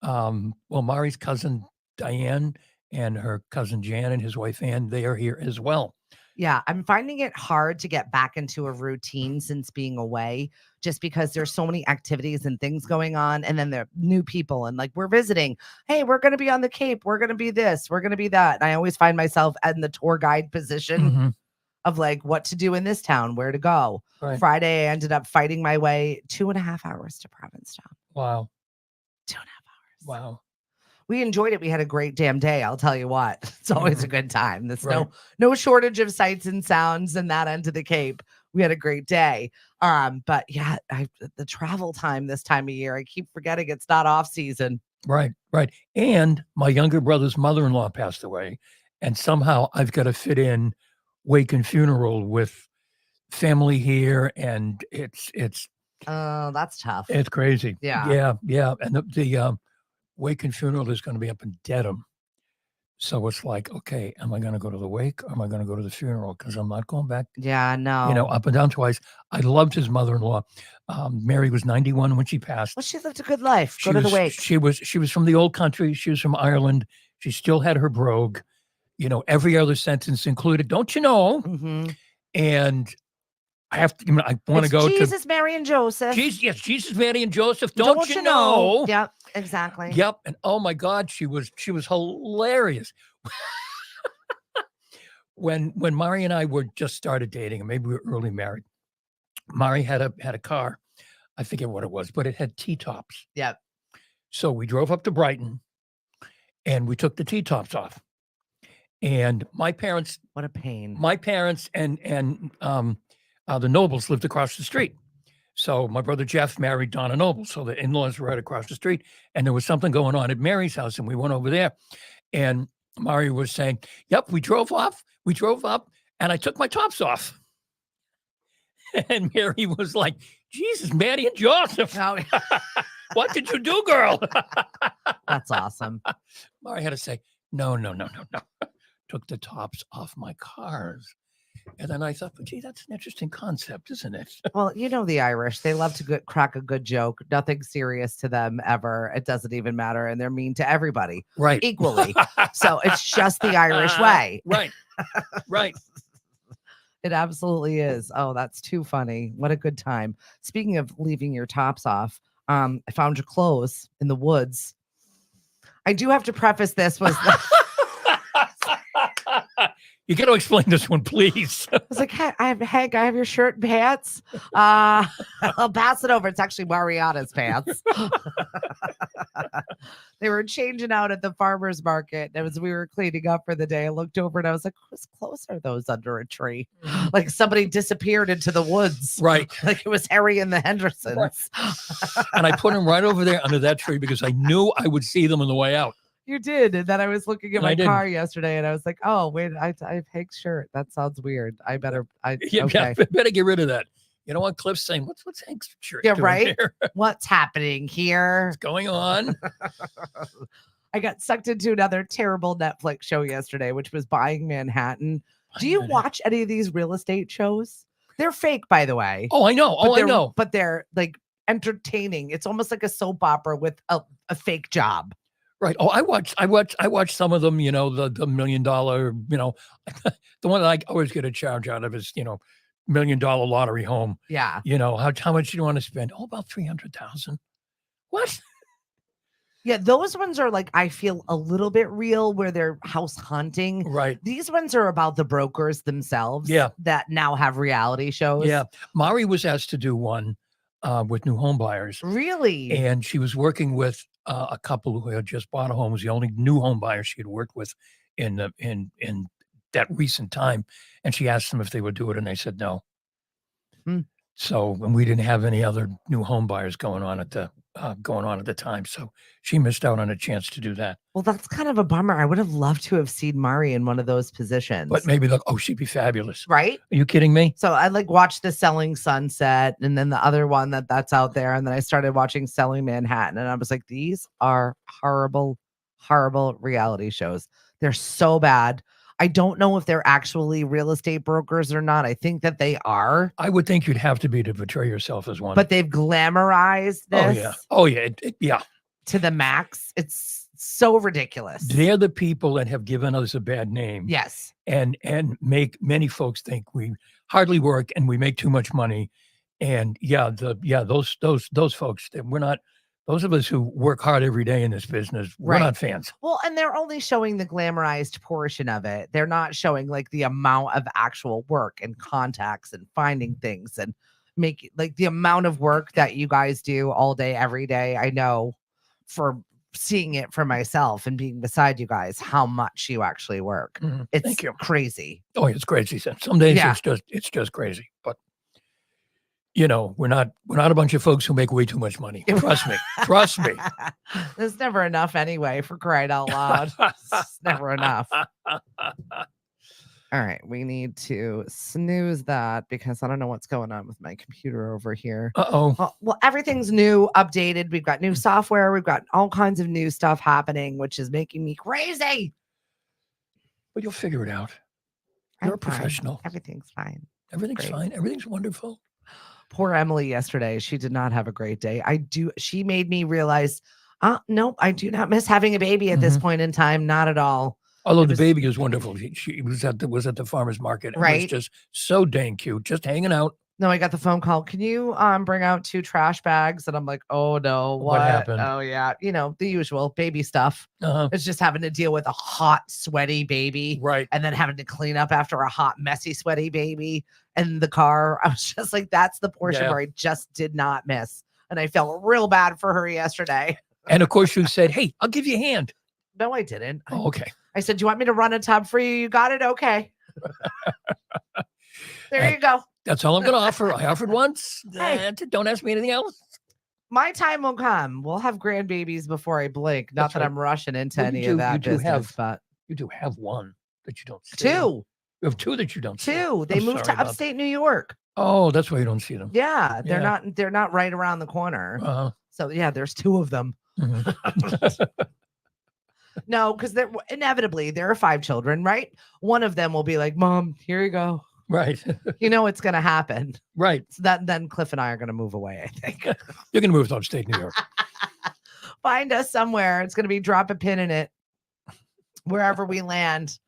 D: Mari's cousin Diane and her cousin Jan and his wife Ann, they are here as well.
A: Yeah, I'm finding it hard to get back into a routine since being away, just because there's so many activities and things going on. And then there are new people, and like we're visiting. Hey, we're going to be on the Cape. We're going to be this. We're going to be that. And I always find myself in the tour guide position of like what to do in this town, where to go.
D: Right.
A: Friday, I ended up fighting my way 2.5 hours to Provincetown.
D: Wow.
A: 2.5 hours.
D: Wow.
A: We enjoyed it. We had a great damn day. I'll tell you what. It's always a good time. There's
D: Right.
A: no shortage of sights and sounds in that end of the Cape. We had a great day. But yeah, the travel time this time of year, I keep forgetting it's not off season.
D: Right. And my younger brother's mother-in-law passed away, and somehow I've got to fit in wake and funeral with family here, and it's
A: Oh, that's tough.
D: it's crazy.
A: Yeah.
D: And the wake and funeral is going to be up in Dedham. So it's like, okay, am I going to go to the wake or am I going to go to the funeral? Because I'm not going back,
A: Yeah, no.
D: up and down twice. I loved his mother-in-law. Mary was 91 when she passed.
A: Well, she lived a good life. Go to the wake.
D: She was from the old country. She was from Ireland. She still had her brogue. Every other sentence included, don't you know?
A: Mm-hmm.
D: And I have to, I want to go
A: Jesus, Mary, and Joseph.
D: Jesus, Mary, and Joseph. Don't you know?
A: Yep, exactly.
D: Yep. And oh my God, she was hilarious. When Mari and I were just started dating, and maybe we were early married, Mari had a car. I forget what it was, but it had T-tops.
A: Yep.
D: So we drove up to Brighton, and we took the T-tops off. And my parents,
A: What a pain.
D: my parents and the Nobles lived across the street. So my brother Jeff married Donna Noble. So the in-laws were right across the street. And there was something going on at Mary's house. And we went over there. And Mari was saying, yep, we drove up. And I took my tops off. And Mary was like, Jesus, Mary and Joseph.
A: Oh,
D: What did you do, girl?
A: that's awesome.
D: Mari had to say, no. Took the tops off my cars. And then I thought, but gee, that's an interesting concept, isn't it?
A: Well, the Irish, they love to crack a good joke. Nothing serious to them ever. It doesn't even matter. And they're mean to everybody
D: Right.
A: equally. So it's just the Irish way.
D: Right.
A: It absolutely is. Oh, that's too funny. What a good time. Speaking of leaving your tops off, I found your clothes in the woods. I do have to preface this was
D: You got to explain this one, please.
A: I was like, Hank, I have your shirt and pants. I'll pass it over. It's actually Mariana's pants. They were changing out at the farmer's market. And as we were cleaning up for the day, I looked over and I was like, whose clothes are those under a tree? Like somebody disappeared into the woods.
D: Right.
A: Like it was Harry and the Hendersons.
D: Right. And I put them right over there under that tree because I knew I would see them on the way out.
A: You did. And then I was looking at
D: And I
A: my car yesterday and I was like, oh, wait, I have Hank's shirt. That sounds weird. I better, okay.
D: Better get rid of that. You know what? Cliff's saying, what's Hank's shirt
A: Yeah,
D: doing
A: right.
D: here?
A: What's happening here?
D: What's going on?
A: I got sucked into another terrible Netflix show yesterday, which was Buying Manhattan. Do you watch any of these real estate shows? They're fake, by the way.
D: Oh, I know. I know.
A: But they're like entertaining. It's almost like a soap opera with a fake job.
D: Right. Oh, I watched some of them, the $1 million, the one that I always get a charge out of is, $1 million lottery home.
A: Yeah.
D: How much do you want to spend? Oh, about 300,000. What?
A: Yeah, those ones are like, I feel a little bit real where they're house hunting.
D: Right.
A: These ones are about the brokers themselves.
D: Yeah.
A: That now have reality shows.
D: Yeah. Mari was asked to do one with new home buyers.
A: Really?
D: And she was working with a couple who had just bought a home. It was the only new home buyer she had worked with in that recent time. And she asked them if they would do it, and they said no. So, and we didn't have any other new home buyers going on at the time. So she missed out on a chance to do that.
A: Well, that's kind of a bummer. I would have loved to have seen Mari in one of those positions.
D: But maybe she'd be fabulous.
A: Right?
D: Are you kidding me?
A: So I watched The Selling Sunset and then the other one that's out there. And then I started watching Selling Manhattan. And I was like, these are horrible, horrible reality shows. They're so bad. I don't know if they're actually real estate brokers or not. I think that they are,
D: I would think you'd have to be to portray yourself as one.
A: but they've glamorized
D: oh
A: this
D: yeah, oh yeah, yeah.
A: to the max. It's so ridiculous.
D: They're the people that have given us a bad name.
A: Yes.
D: And make many folks think we hardly work and we make too much money. And those folks, we're not. Those of us who work hard every day in this business, we're
A: Right.
D: not fans.
A: Well, and they're only showing the glamorized portion of it. They're not showing like the amount of actual work and contacts and finding things and make like the amount of work that you guys do all day, every day. I know for seeing it for myself and being beside you guys, how much you actually work.
D: Mhm.
A: It's
D: Thank you.
A: crazy.
D: Oh, it's crazy. Some days
A: Yeah.
D: it's just crazy. But we're not a bunch of folks who make way too much money. Trust me. Trust me.
A: There's never enough anyway, for crying out loud. It's never enough. All right, we need to snooze that because I don't know what's going on with my computer over here.
D: Uh-oh.
A: Well, everything's new, updated. We've got new software. We've got all kinds of new stuff happening, which is making me crazy.
D: But you'll figure it out. You're a
A: I'm fine.
D: professional.
A: Everything's fine.
D: Everything's
A: Great.
D: fine. Everything's wonderful.
A: Poor Emily yesterday. She did not have a great day. She made me realize, nope, I do not miss having a baby at this point in time. Not at all.
D: Although
A: It
D: the
A: was-
D: baby is wonderful. She was at the farmer's market. It
A: Right.
D: was just so dang cute, just hanging out.
A: No, I got the phone call. Can you bring out 2 trash bags? And I'm like, oh no,
D: What happened?
A: Oh yeah, the usual baby stuff.
D: Uh-huh.
A: It's just having to deal with a hot, sweaty baby,
D: Right.
A: and then having to clean up after a hot, messy, sweaty baby in the car. I was just like, that's the portion
D: Yeah.
A: where I just did not miss, and I felt real bad for her yesterday.
D: And of course you said, "Hey, I'll give you a hand."
A: No, I didn't.
D: Oh, okay.
A: I said, do you want me to run a tub for you? You got it? Okay. There
D: And-
A: you go.
D: That's all I'm going to offer. I offered once.
A: Hey.
D: Don't ask me anything else.
A: My time will come. We'll have grandbabies before I blink. Not
D: That's
A: that
D: right.
A: I'm rushing into
D: Well,
A: any
D: you
A: of
D: do-
A: that
D: you do
A: business,
D: have
A: but
D: You do have one that you don't see.
A: 2.
D: You have 2 that you don't see.
A: 2. They
D: I'm
A: moved
D: sorry
A: to
D: about
A: upstate New York.
D: Oh, that's why you don't see them.
A: Yeah, they're
D: Yeah.
A: not right around the corner.
D: Uh-huh.
A: So yeah, there's 2 of them.
D: Mhm.
A: No, because they're inevitably there are 5 children, right? One of them will be like, "Mom, here you go."
D: Right.
A: You know it's gonna happen.
D: Right.
A: So then Cliff and I are gonna move away, I think.
D: You're going to move to upstate New York.
A: Find us somewhere. It's gonna be drop a pin in it. Wherever we land.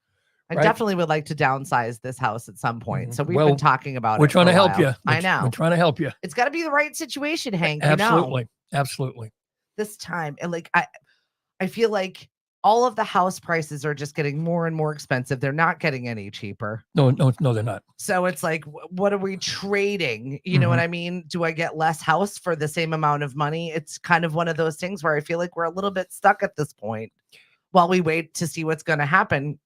A: I
D: Right.
A: definitely would like to downsize this house at some point.
D: Mhm.
A: So we've
D: Well,
A: been talking about
D: We're
A: it.
D: trying
A: for
D: to
A: a
D: help
A: while.
D: you.
A: I
D: We're
A: know.
D: trying to help you.
A: It's got to be the right situation, Hank. You know,
D: Absolutely. Absolutely.
A: this time, and like I feel like all of the house prices are just getting more and more expensive. They're not getting any cheaper.
D: No, they're not.
A: So it's like, what are we trading? You know what I mean? Do I get less house for the same amount of money? It's kind of one of those things where I feel like we're a little bit stuck at this point while we wait to see what's going to happen.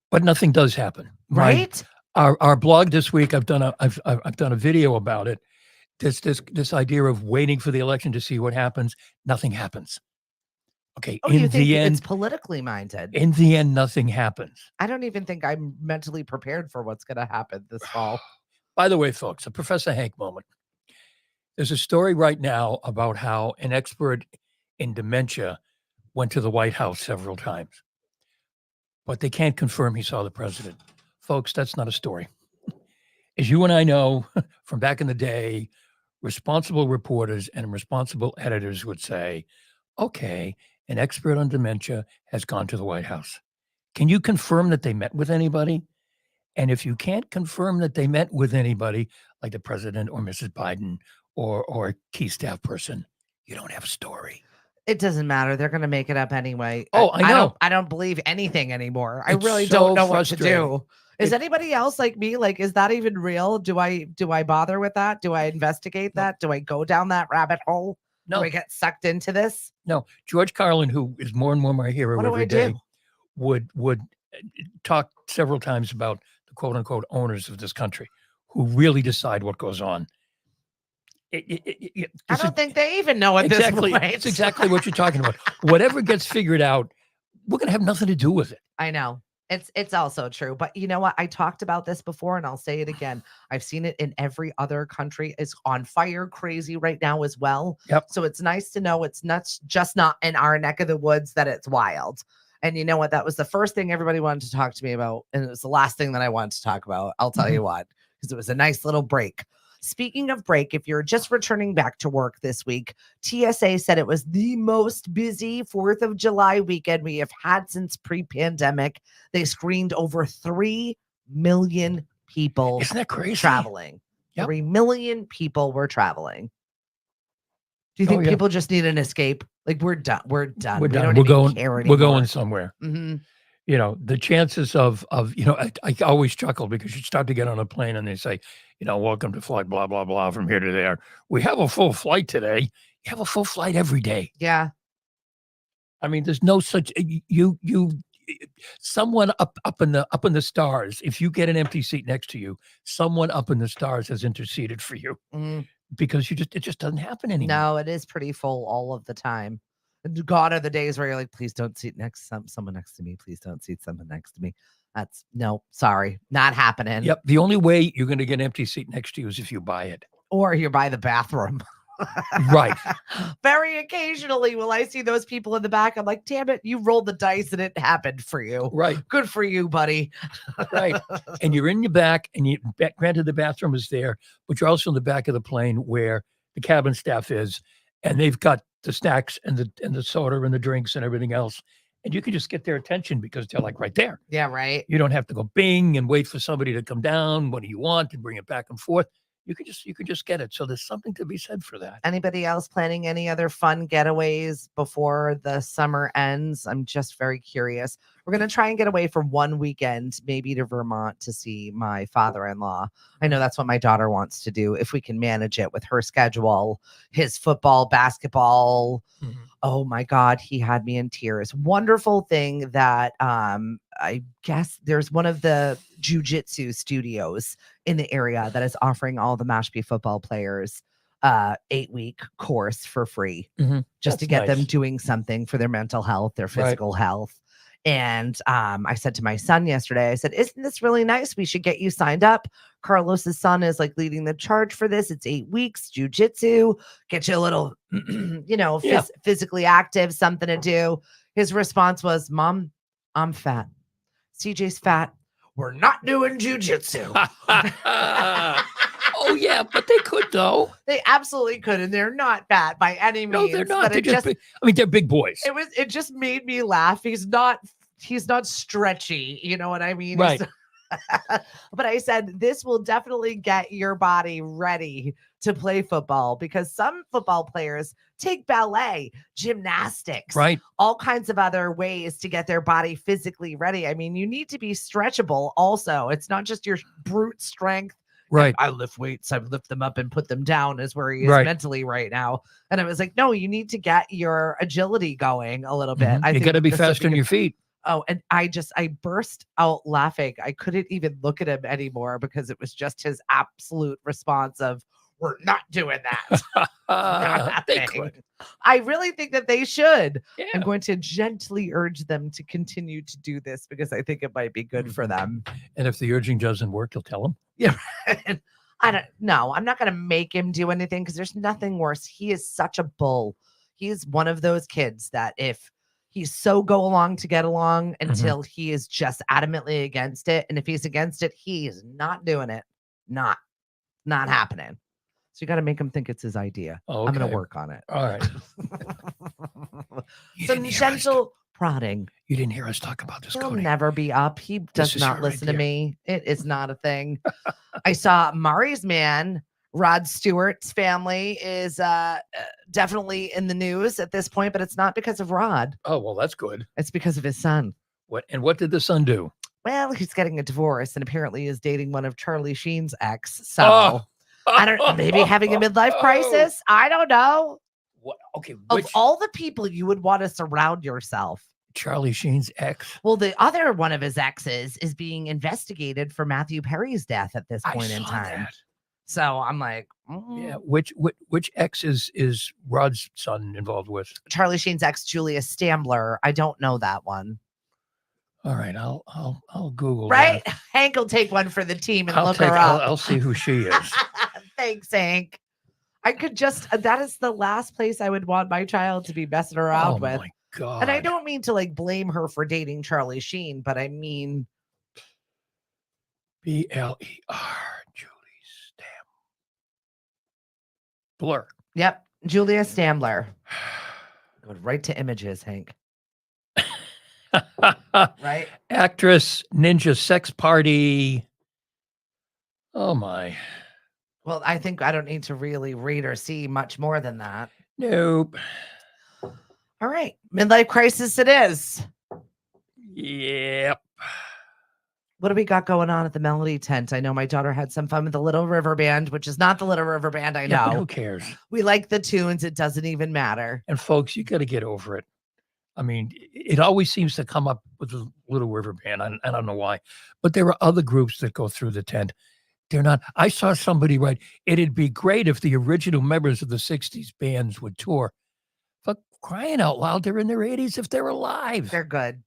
D: But nothing does happen.
A: Right?
D: Our blog this week, I've done a video about it. This idea of waiting for the election to see what happens. Nothing happens. Okay.
A: Oh, you
D: in
A: think
D: the
A: it's
D: end,
A: politically minded?
D: in the end, nothing happens.
A: I don't even think I'm mentally prepared for what's going to happen this fall.
D: By the way, folks, a Professor Hank moment. There's a story right now about how an expert in dementia went to the White House several times, but they can't confirm he saw the president. Folks, that's not a story. As you and I know from back in the day, responsible reporters and responsible editors would say, okay, an expert on dementia has gone to the White House. Can you confirm that they met with anybody? And if you can't confirm that they met with anybody, like the president or Mrs. Biden or a key staff person, you don't have a story.
A: It doesn't matter. They're going to make it up anyway.
D: Oh, I know.
A: I don't believe anything anymore. I
D: It's
A: really
D: so
A: don't know what to
D: frustrating.
A: do. Is anybody else like me? Like, is that even real? Do I bother with that? Do I investigate that? Do I go down that rabbit hole?
D: No,
A: Do I get sucked into this?
D: no. George Carlin, who is more and more my hero
A: What do
D: every
A: I
D: day,
A: do?
D: would talk several times about the quote unquote owners of this country who really decide what goes on.
A: I don't think they even know at
D: exactly.
A: this point.
D: It's exactly what you're talking about. Whatever gets figured out, we're going to have nothing to do with it.
A: I know. It's also true. But you know what? I talked about this before and I'll say it again. I've seen it in every other country. It's on fire crazy right now as well.
D: Yep.
A: So it's nice to know it's not just not in our neck of the woods that it's wild. And you know what? That was the first thing everybody wanted to talk to me about. And it was the last thing that I wanted to talk about. I'll tell you what, because it was a nice little break. Speaking of break, if you're just returning back to work this week, TSA said it was the most busy 4th of July weekend we have had since pre-pandemic. They screened over 3 million people.
D: Isn't that crazy?
A: Traveling.
D: Yep.
A: 3 million people were traveling. Do you think people just need an escape? Like we're done. We're done.
D: We're done.
A: Don't
D: We're
A: even
D: going.
A: care
D: We're
A: anymore.
D: going somewhere.
A: Mm-hmm.
D: You know, the chances of I always chuckle because you start to get on a plane and they say, welcome to flight blah blah blah from here to there. We have a full flight today. You have a full flight every day.
A: Yeah.
D: I mean, there's no such someone up in the stars. If you get an empty seat next to you, someone up in the stars has interceded for you because it just doesn't happen anymore.
A: No, it is pretty full all of the time. God are the days where you're like, please don't seat someone next to me. Please don't seat someone next to me. That's no, sorry, not happening.
D: Yep. The only way you're going to get an empty seat next to you is if you buy it.
A: Or you're by the bathroom.
D: Right.
A: Very occasionally will I see those people in the back. I'm like, damn it, you rolled the dice and it happened for you.
D: Right.
A: Good for you, buddy.
D: Right. And you're in your back and granted the bathroom is there, but you're also in the back of the plane where the cabin staff is, and they've got the snacks and the soda and the drinks and everything else. And you can just get their attention because they're like right there.
A: Yeah, right.
D: You don't have to go bing and wait for somebody to come down. What do you want? And bring it back and forth. You could just get it. So there's something to be said for that.
A: Anybody else planning any other fun getaways before the summer ends? I'm just very curious. We're going to try and get away for one weekend, maybe to Vermont to see my father-in-law. I know that's what my daughter wants to do, if we can manage it with her schedule, his football, basketball. Mm-hmm. Oh my God, he had me in tears. Wonderful thing that I guess there's one of the jiu-jitsu studios in the area that is offering all the Mashpee football players 8-week course for free, just to get them doing something for their mental health, their physical health. And I said to my son yesterday, I said, isn't this really nice? We should get you signed up. Carlos's son is like leading the charge for this. It's 8 weeks, jiu-jitsu, get you a little, physically active, something to do. His response was, Mom, I'm fat. CJ's fat. We're not doing jiu-jitsu.
D: Oh, yeah, but they could, though.
A: They absolutely could, and they're not fat by any means.
D: No, they're not. They're just big. I mean, they're big boys.
A: It just made me laugh. He's not stretchy. You know what I mean?
D: Right.
A: But I said, this will definitely get your body ready to play football, because some football players take ballet, gymnastics,
D: right,
A: all kinds of other ways to get their body physically ready. I mean, you need to be stretchable also. It's not just your brute strength.
D: Right.
A: I lift weights, I lift them up and put them down, is where he is mentally right now. And I was like, no, you need to get your agility going a little bit.
D: You got to be fast on your feet.
A: Oh, and I burst out laughing. I couldn't even look at him anymore because it was just his absolute response of, we're not doing that.
D: They could.
A: I really think that they should.
D: Yeah.
A: I'm going to gently urge them to continue to do this because I think it might be good for them.
D: And if the urging doesn't work, you'll tell them.
A: Yeah. I'm not going to make him do anything because there's nothing worse. He is such a bull. He's one of those kids that if he's so go along to get along until he is just adamantly against it. And if he's against it, he is not doing it. Not happening. So you got to make him think it's his idea.
D: Okay.
A: I'm going to work on it.
D: All right.
A: Some gentle prodding.
D: You didn't hear us talk about this.
A: He'll never be up. He does not listen to me. It is not a thing. I saw Mari's man, Rod Stewart's family is definitely in the news at this point, but it's not because of Rod.
D: Oh, well, that's good.
A: It's because of his son.
D: What did the son do?
A: Well, he's getting a divorce and apparently is dating one of Charlie Sheen's ex. So I don't know, maybe having a midlife crisis. I don't know.
D: What? Okay.
A: Of all the people you would want to surround yourself.
D: Charlie Sheen's ex.
A: Well, the other one of his exes is being investigated for Matthew Perry's death at this point in time.
D: That.
A: So I'm like,
D: yeah. Which ex is Rod's son involved with?
A: Charlie Sheen's ex, Julia Stambler. I don't know that one.
D: All right, I'll Google.
A: Right,
D: that.
A: Hank will take one for the team and look her up.
D: I'll see who she is.
A: Thanks, Hank. I could just, that is the last place I would want my child to be messing around with.
D: My God.
A: And I don't mean to like blame her for dating Charlie Sheen, but I mean
D: BLER, Julie Blur.
A: Yep, Julia Stambler. Go right to images, Hank. Right?
D: Actress, Ninja Sex Party. Oh my.
A: Well, I think I don't need to really read or see much more than that.
D: Nope.
A: All right. Midlife crisis it is.
D: Yep.
A: What do we got going on at the Melody Tent? I know my daughter had some fun with the Little River Band, which is not the Little River Band, I
D: Yeah, but
A: know.
D: who cares?
A: We like the tunes. It doesn't even matter.
D: And folks, you got to get over it. I mean, it always seems to come up with the Little River Band. I don't know why, but there are other groups that go through the tent. They're not. I saw somebody write, it'd be great if the original members of the 60s bands would tour. But crying out loud, they're in their 80s if they're alive.
A: They're good.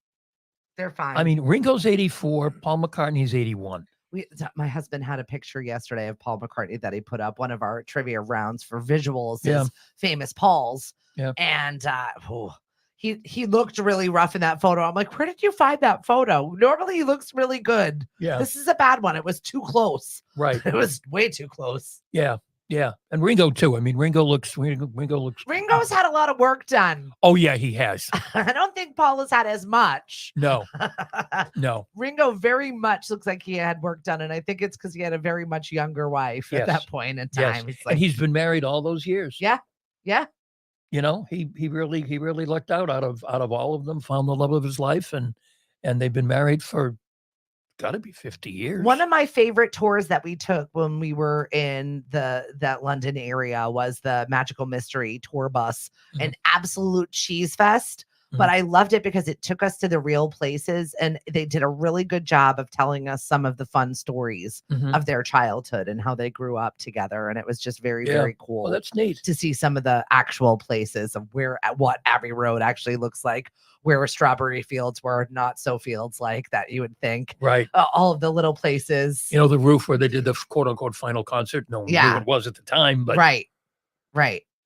A: They're fine.
D: I mean, Ringo's 84, Paul McCartney's 81.
A: My husband had a picture yesterday of Paul McCartney that he put up, one of our trivia rounds for visuals, his famous Pauls.
D: Yeah.
A: And he looked really rough in that photo. I'm like, where did you find that photo? Normally he looks really good.
D: Yeah.
A: This is a bad one. It was too close.
D: Right.
A: It was way too close.
D: Yeah. Yeah. And Ringo too. I mean, Ringo's
A: Ringo's had a lot of work done.
D: Oh yeah, he has.
A: I don't think Paul has had as much.
D: No. No.
A: Ringo very much looks like he had work done, and I think it's because he had a very much younger wife at that point in time.
D: Yes. And he's been married all those years.
A: Yeah. Yeah.
D: You know, he really lucked out of all of them, found the love of his life, and they've been married for got to be 50 years.
A: One of my favorite tours that we took when we were in that London area was the Magical Mystery tour bus, an absolute cheese fest. But I loved it because it took us to the real places, and they did a really good job of telling us some of the fun stories of their childhood and how they grew up together. And it was just very, very cool.
D: Well, that's neat
A: to see some of the actual places of what Abbey Road actually looks like, where strawberry fields were not so fields like that you would think.
D: Right.
A: All of the little places.
D: You know, the roof where they did the quote unquote final concert. No one knew what it was at the time, but
A: right.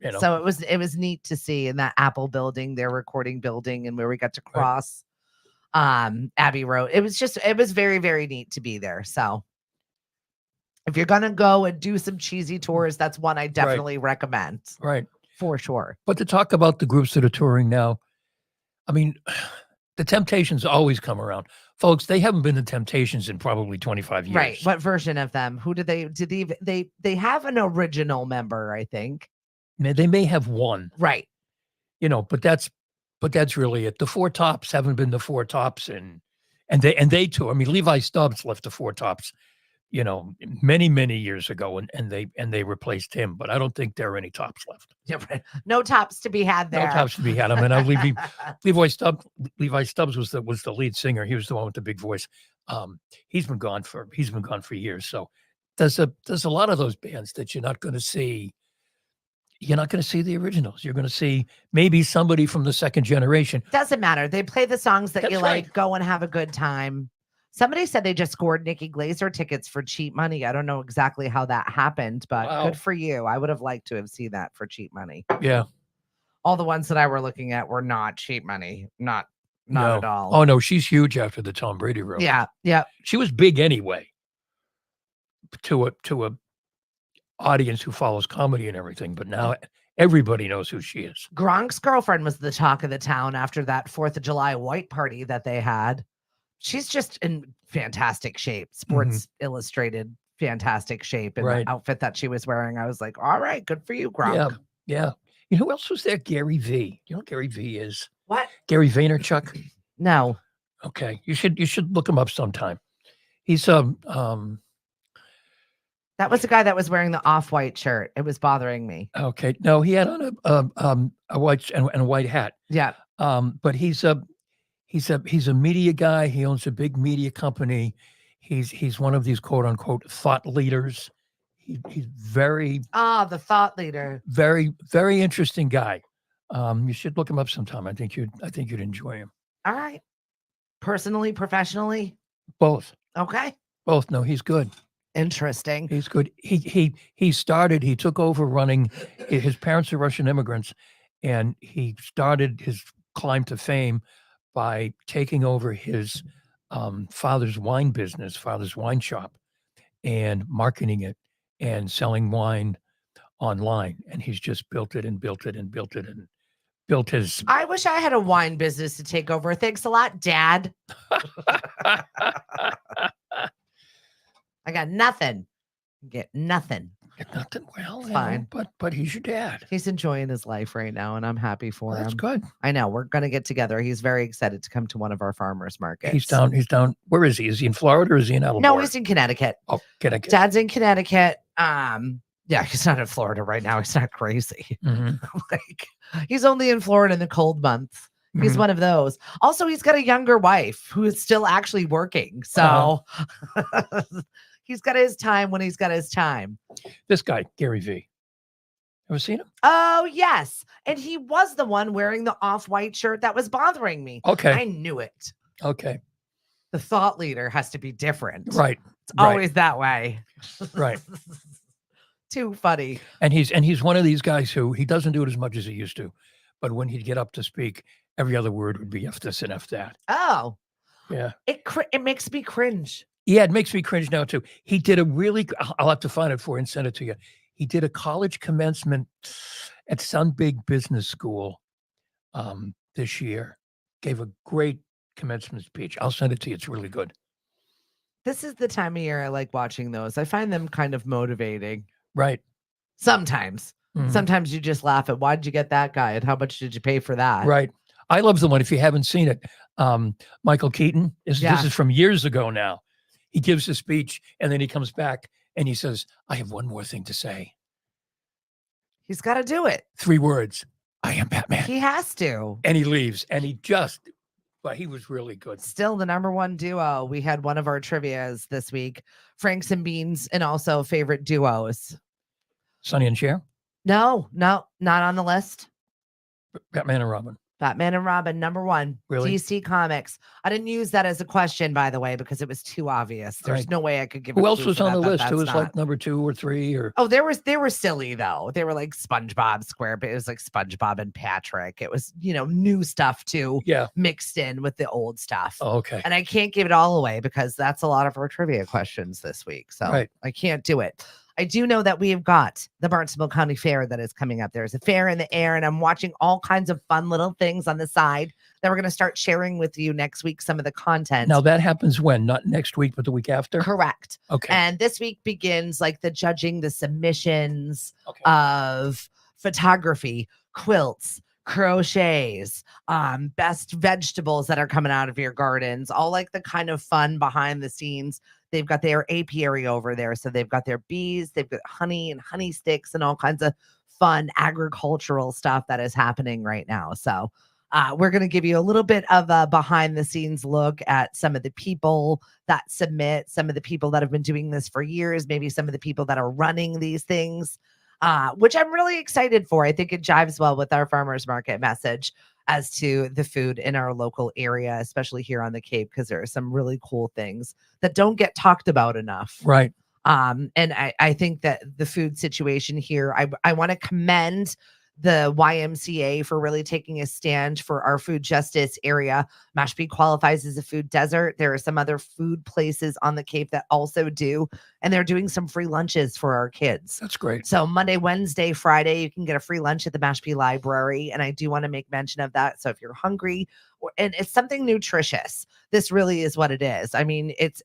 D: You know.
A: So it was neat to see in that Apple building, their recording building, and where we got to cross Abbey Road. It was very, very neat to be there. So if you're gonna go and do some cheesy tours, that's one I definitely recommend.
D: Right.
A: For sure.
D: But to talk about the groups that are touring now, I mean, the Temptations always come around. Folks, they haven't been the Temptations in probably 25 years.
A: Right. What version of them? Who did they have an original member, I think.
D: They may have one.
A: Right.
D: You know, but that's really it. The Four Tops haven't been the Four Tops and they tour. I mean, Levi Stubbs left the Four Tops, you know, many, many years ago, and they replaced him. But I don't think there are any tops left.
A: Yeah, right. No tops to be had there.
D: No tops to be had. I mean, Levi Stubbs was the lead singer. He was the one with the big voice. He's been gone for years. So there's a lot of those bands that you're not going to see. You're not going to see the originals. You're going to see maybe somebody from the second generation.
A: Doesn't matter. They play the songs that
D: That's
A: you
D: right.
A: like. Go and have a good time. Somebody said they just scored Nikki Glaser tickets for cheap money. I don't know exactly how that happened, but good for you. I would have liked to have seen that for cheap money.
D: Yeah.
A: All the ones that I were looking at were not cheap money. Not at all.
D: Oh no, she's huge after the Tom Brady role.
A: Yeah. Yeah.
D: She was big anyway. To a audience who follows comedy and everything, but now everybody knows who she is.
A: Gronk's girlfriend was the talk of the town after that 4th of July white party that they had. She's just in fantastic shape. Sports Illustrated, fantastic shape. And the outfit that she was wearing, I was like, all right, good for you, Gronk.
D: Yeah. You know who else was there? Gary V. You know who Gary V is?
A: What?
D: Gary Vaynerchuk?
A: No.
D: Okay. You should look him up sometime. He's
A: that was the guy that was wearing the off-white shirt. It was bothering me.
D: Okay. No, he had on a white and a white hat.
A: Yeah.
D: But he's a media guy. He owns a big media company. He's one of these quote unquote thought leaders. He's very
A: the thought leader.
D: Very, very interesting guy. You should look him up sometime. I think you'd enjoy him.
A: All right. Personally, professionally?
D: Both.
A: Okay.
D: Both. No, he's good.
A: Interesting.
D: He's good. He took over running. His parents are Russian immigrants, and he started his climbed to fame by taking over his father's wine business, father's wine shop, and marketing it and selling wine online. And he's just built it and built it and built it and built his.
A: I wish I had a wine business to take over. Thanks a lot, Dad. I got nothing. Get nothing.
D: Get nothing. Well,
A: It's fine.
D: But he's your dad.
A: He's enjoying his life right now, and I'm happy for
D: That's
A: him.
D: good.
A: I know. We're gonna get together. He's very excited to come to one of our farmers markets.
D: He's down. Where is he? Is he in Florida or is he in Alabama?
A: No, he's in Connecticut.
D: Oh, Connecticut.
A: Dad's in Connecticut. Yeah, he's not in Florida right now. He's not crazy.
D: Mhm.
A: Like, he's only in Florida in the cold months. He's
D: Mhm.
A: one of those. Also, he's got a younger wife who is still actually working. So he's got his time when he's got his time.
D: This guy, Gary V. Ever seen him?
A: Oh, yes. And he was the one wearing the off-white shirt that was bothering me.
D: Okay.
A: I knew it.
D: Okay.
A: The thought leader has to be different.
D: Right.
A: It's always that way.
D: Right.
A: Too funny.
D: And he's one of these guys who he doesn't do it as much as he used to, but when he'd get up to speak, every other word would be F this and F that.
A: Oh,
D: Yeah.
A: it makes me cringe.
D: Yeah, it makes me cringe now too. He did a really, I'll have to find it for you and send it to you. He did a college commencement at some big business school this year. Gave a great commencement speech. I'll send it to you. It's really good.
A: This is the time of year I like watching those. I find them kind of motivating.
D: Right.
A: Sometimes.
D: Mhm.
A: Sometimes you just laugh at, why did you get that guy and how much did you pay for that?
D: Right. I love the one, if you haven't seen it, Michael Keaton. This
A: Yeah.
D: is from years ago now. He gives a speech and then he comes back and he says, I have one more thing to say.
A: He's got to do it.
D: 3 words. I am Batman.
A: He has to.
D: And he leaves and but he was really good.
A: Still the #1 duo. We had one of our trivias this week, Franks and Beans, and also favorite duos.
D: Sonny and Cher,
A: No, not on the list.
D: Batman and Robin.
A: Batman and Robin, #1.
D: Really?
A: DC Comics. I didn't use that as a question, by the way, because it was too obvious. There's
D: Right.
A: no way I could give.
D: Who
A: a
D: else
A: clue
D: was
A: for
D: on
A: that,
D: the
A: but
D: list? Who
A: that's
D: was like number 2 or 3 or?
A: Oh, they were silly though. They were like SpongeBob SquarePants. It was like SpongeBob and Patrick. It was, new stuff too,
D: Yeah.
A: mixed in with the old stuff.
D: Oh, okay.
A: And I can't give it all away because that's a lot of our trivia questions this week. So
D: Right.
A: I can't do it. I do know that we have got the Barnstable County Fair that is coming up. There's a fair in the air, and I'm watching all kinds of fun little things on the side that we're going to start sharing with you next week, some of the content.
D: Now that happens when? Not next week, but the week after?
A: Correct.
D: Okay.
A: And this week begins like the judging the submissions
D: Okay.
A: of photography, quilts, crochets, best vegetables that are coming out of your gardens, all like the kind of fun behind the scenes. They've got their apiary over there. So they've got their bees, they've got honey and honey sticks and all kinds of fun agricultural stuff that is happening right now. So we're going to give you a little bit of a behind the scenes look at some of the people that submit, some of the people that have been doing this for years, maybe some of the people that are running these things, which I'm really excited for. I think it jives well with our farmers market message as to the food in our local area, especially here on the Cape, because there are some really cool things that don't get talked about enough.
D: Right.
A: And I think that the food situation here, I want to commend the YMCA for really taking a stand for our food justice area. Mashpee qualifies as a food desert. There are some other food places on the Cape that also do, and they're doing some free lunches for our kids.
D: That's great.
A: So Monday, Wednesday, Friday, you can get a free lunch at the Mashpee Library. And I do want to make mention of that. So if you're hungry, and it's something nutritious, this really is what it is. I mean, it's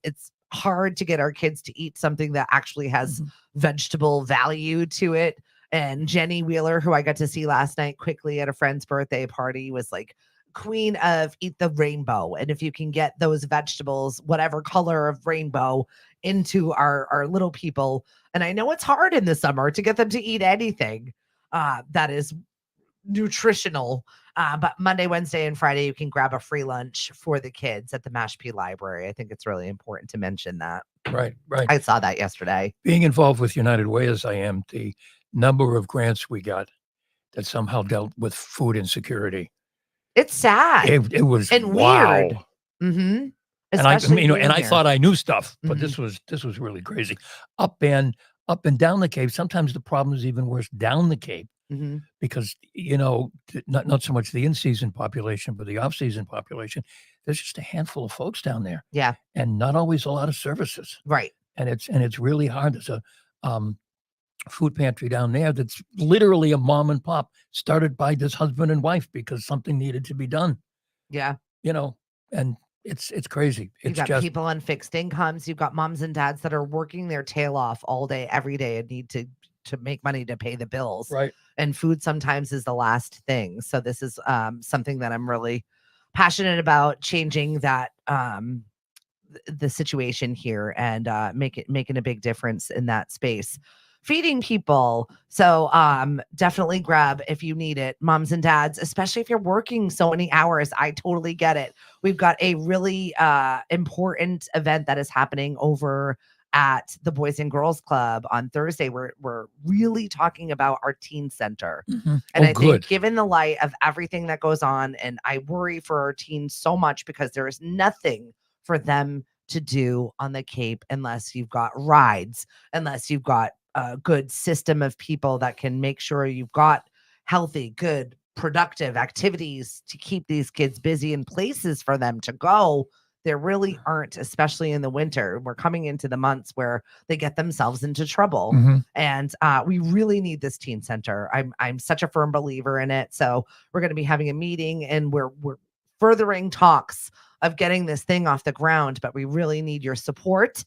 A: hard to get our kids to eat something that actually has vegetable value to it. And Jenny Wheeler, who I got to see last night quickly at a friend's birthday party, was like queen of eat the rainbow. And if you can get those vegetables, whatever color of rainbow, into our little people. And I know it's hard in the summer to get them to eat anything that is nutritional. But Monday, Wednesday, and Friday, you can grab a free lunch for the kids at the Mashpee Library. I think it's really important to mention that.
D: Right. Right.
A: I saw that yesterday.
D: Being involved with United Way as I am, the number of grants we got that somehow dealt with food insecurity.
A: It's sad.
D: It was
A: and
D: wow.
A: weird. Mm-hmm.
D: And I
A: Especially
D: thought I knew stuff, but
A: Mhm.
D: this was really crazy. Up and down the Cape. Sometimes the problem is even worse down the Cape
A: Mhm.
D: because not so much the in-season population, but the off-season population. There's just a handful of folks down there,
A: Yeah.
D: and not always a lot of services,
A: Right.
D: and it's really hard. There's a food pantry down there that's literally a mom and pop started by this husband and wife because something needed to be done.
A: Yeah.
D: And it's crazy.
A: You
D: It's
A: got
D: just
A: people on fixed incomes. You've got moms and dads that are working their tail off all day, every day, and need to make money to pay the bills.
D: right.
A: And food sometimes is the last thing. So this is something that I'm really passionate about, changing that the situation here, and making a big difference in that space. Feeding people. So definitely grab, if you need it, moms and dads, especially if you're working so many hours. I totally get it. We've got a really important event that is happening over at the Boys and Girls Club on Thursday. We're really talking about our teen center.
D: Mhm.
A: And
D: Oh,
A: I
D: good.
A: think, given the light of everything that goes on, and I worry for our teens so much because there is nothing for them to do on the Cape unless you've got rides, unless you've got a good system of people that can make sure you've got healthy, good, productive activities to keep these kids busy, and places for them to go. There really aren't, especially in the winter. We're coming into the months where they get themselves into trouble.
D: Mhm.
A: And we really need this teen center. I'm such a firm believer in it. So we're going to be having a meeting, and we're furthering talks of getting this thing off the ground, but we really need your support.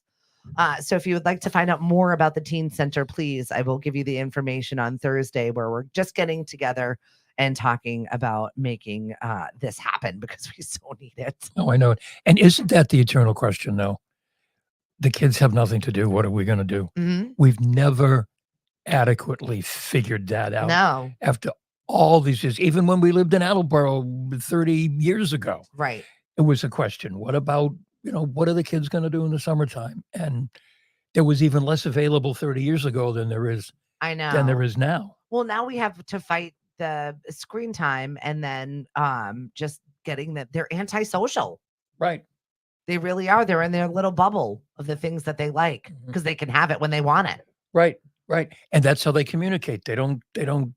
A: So if you would like to find out more about the teen center, please, I will give you the information on Thursday, where we're just getting together and talking about making this happen, because we so need it.
D: Oh, I know it. And isn't that the eternal question, though? The kids have nothing to do. What are we going to do?
A: Mhm.
D: We've never adequately figured that out
A: No,
D: after all these years. Even when we lived in Attleboro 30 years ago,
A: right.
D: it was a question. What about, what are the kids going to do in the summertime? And there was even less available 30 years ago than there is
A: I know.
D: now.
A: Well, now we have to fight the screen time, and then just getting that they're antisocial.
D: Right.
A: They really are. They're in their little bubble of the things that they like,
D: Mhm.
A: because they can have it when they want it.
D: Right. Right. And that's how they communicate. They don't they don't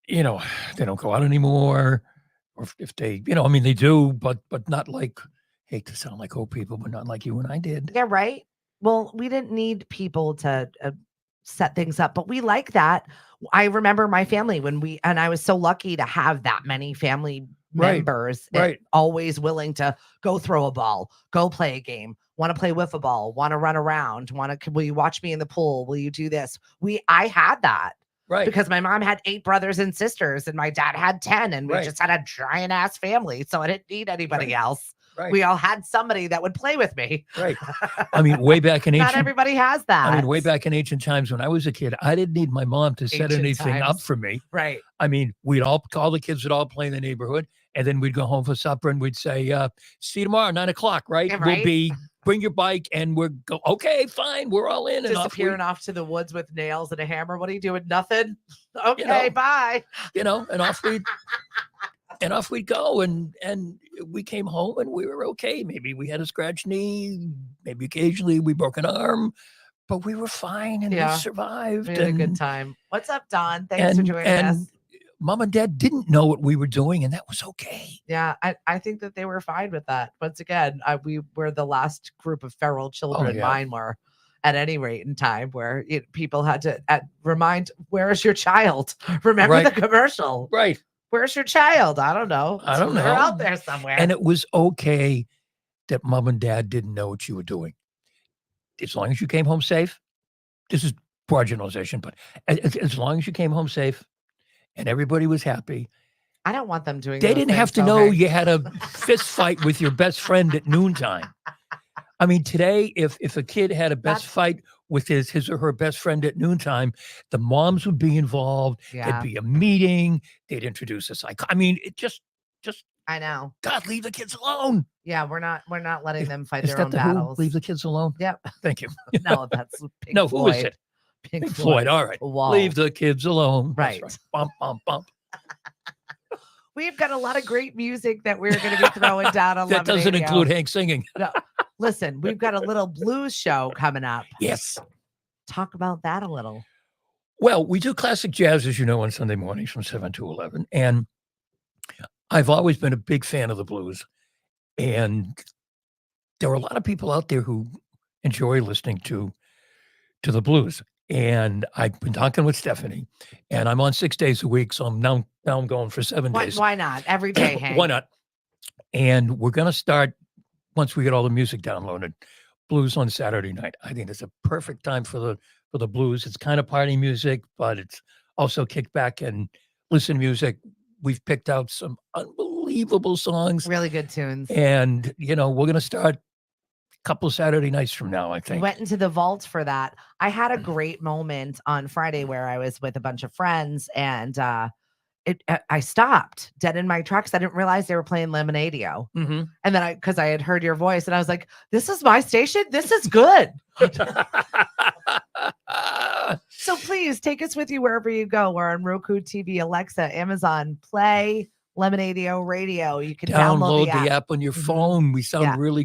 D: go out anymore. Or if they, I mean, they do, but not like, hate to sound like old people, but not like you and I did.
A: Yeah, right. Well, we didn't need people to set things up, but we like that. I remember my family and I was so lucky to have that many family
D: Right,
A: members,
D: right.
A: always willing to go throw a ball, go play a game, want to play wiffle ball, want to run around, will you watch me in the pool? Will you do this? I had that.
D: Right.
A: Because my mom had 8 brothers and sisters, and my dad had 10, and we
D: Right.
A: just had a giant ass family. So I didn't need anybody
D: Right.
A: else.
D: Right.
A: We all had somebody that would play with me.
D: Right. I mean, way back in
A: Not
D: ancient,
A: everybody has that.
D: I mean, way back in ancient times when I was a kid, I didn't need my mom to set
A: Ancient
D: anything up
A: times.
D: for me.
A: Right.
D: I mean, all the kids would all play in the neighborhood, and then we'd go home for supper, and we'd say, "See you tomorrow, 9:00, right?
A: Yeah,
D: We'll
A: right.
D: bring your bike, and we're go. Okay, fine, we're all in." And
A: Disappearing off to the woods with nails and a hammer. What are you doing? Nothing. Okay, bye.
D: and off we'd go, and we came home, and we were okay. Maybe we had a scratched knee, maybe occasionally we broke an arm, but we were fine, and
A: Yeah.
D: we survived.
A: We had a good time. What's up, Don? Thanks for joining us.
D: Mom and Dad didn't know what we were doing, and that was okay.
A: Yeah, I think that they were fine with that. Once again, we were the last group of feral children.
D: yeah.
A: Mine were, at any rate in time, where people had to remind, "Where is your child?" Remember
D: Right.
A: the commercial?
D: Right.
A: Where's your child? I don't know.
D: I don't
A: They're
D: know.
A: out there somewhere.
D: And it was okay that Mom and Dad didn't know what you were doing. As long as you came home safe, this is poor generalization, but as long as you came home safe and everybody was happy,
A: I don't want them doing.
D: they
A: those
D: didn't have to
A: things,
D: know
A: okay?
D: you had a fist fight with your best friend at noontime. I mean, today, if a kid had a best fight with his or her best friend at noontime, the moms would be involved.
A: Yeah.
D: There'd be a meeting. They'd introduce a I mean, it just
A: I know.
D: God, leave the kids alone.
A: Yeah, we're not letting them fight
D: Is
A: their
D: that
A: own
D: the
A: battles.
D: Who? Leave the kids alone.
A: Yep.
D: Thank you.
A: No, that's Pink
D: No,
A: Floyd.
D: who is it?
A: Pink
D: Floyd. All right.
A: Whoa.
D: Leave the kids alone. That's
A: Right.
D: Bump, bump, bump.
A: We've got a lot of great music that we're going to be throwing down on
D: That doesn't
A: 1180.
D: include Hank singing.
A: No, listen, we've got a little blues show coming up.
D: Yes.
A: Talk about that a little.
D: Well, we do classic jazz, as you know, on Sunday mornings from 7 to 11. And I've always been a big fan of the blues. And there are a lot of people out there who enjoy listening to the blues. And I've been talking with Stephanie, and I'm on 6 days a week. So now I'm going for 7 days.
A: Why not? Every day, Hank.
D: Why not? And we're going to start, once we get all the music downloaded, blues on Saturday night. I think it's a perfect time for the blues. It's kind of party music, but it's also kick back and listen music. We've picked out some unbelievable songs.
A: Really good tunes.
D: And, we're going to start a couple Saturday nights from now, I think.
A: Went into the vault for that. I had a great moment on Friday where I was with a bunch of friends, and I stopped dead in my tracks. I didn't realize they were playing Lemonadio.
D: Mm-hmm.
A: And then because I had heard your voice, and I was like, this is my station. This is good. So please take us with you wherever you go. We're on Roku TV, Alexa, Amazon, Play, Lemonadio Radio. You can download
D: the app on your phone. We sound really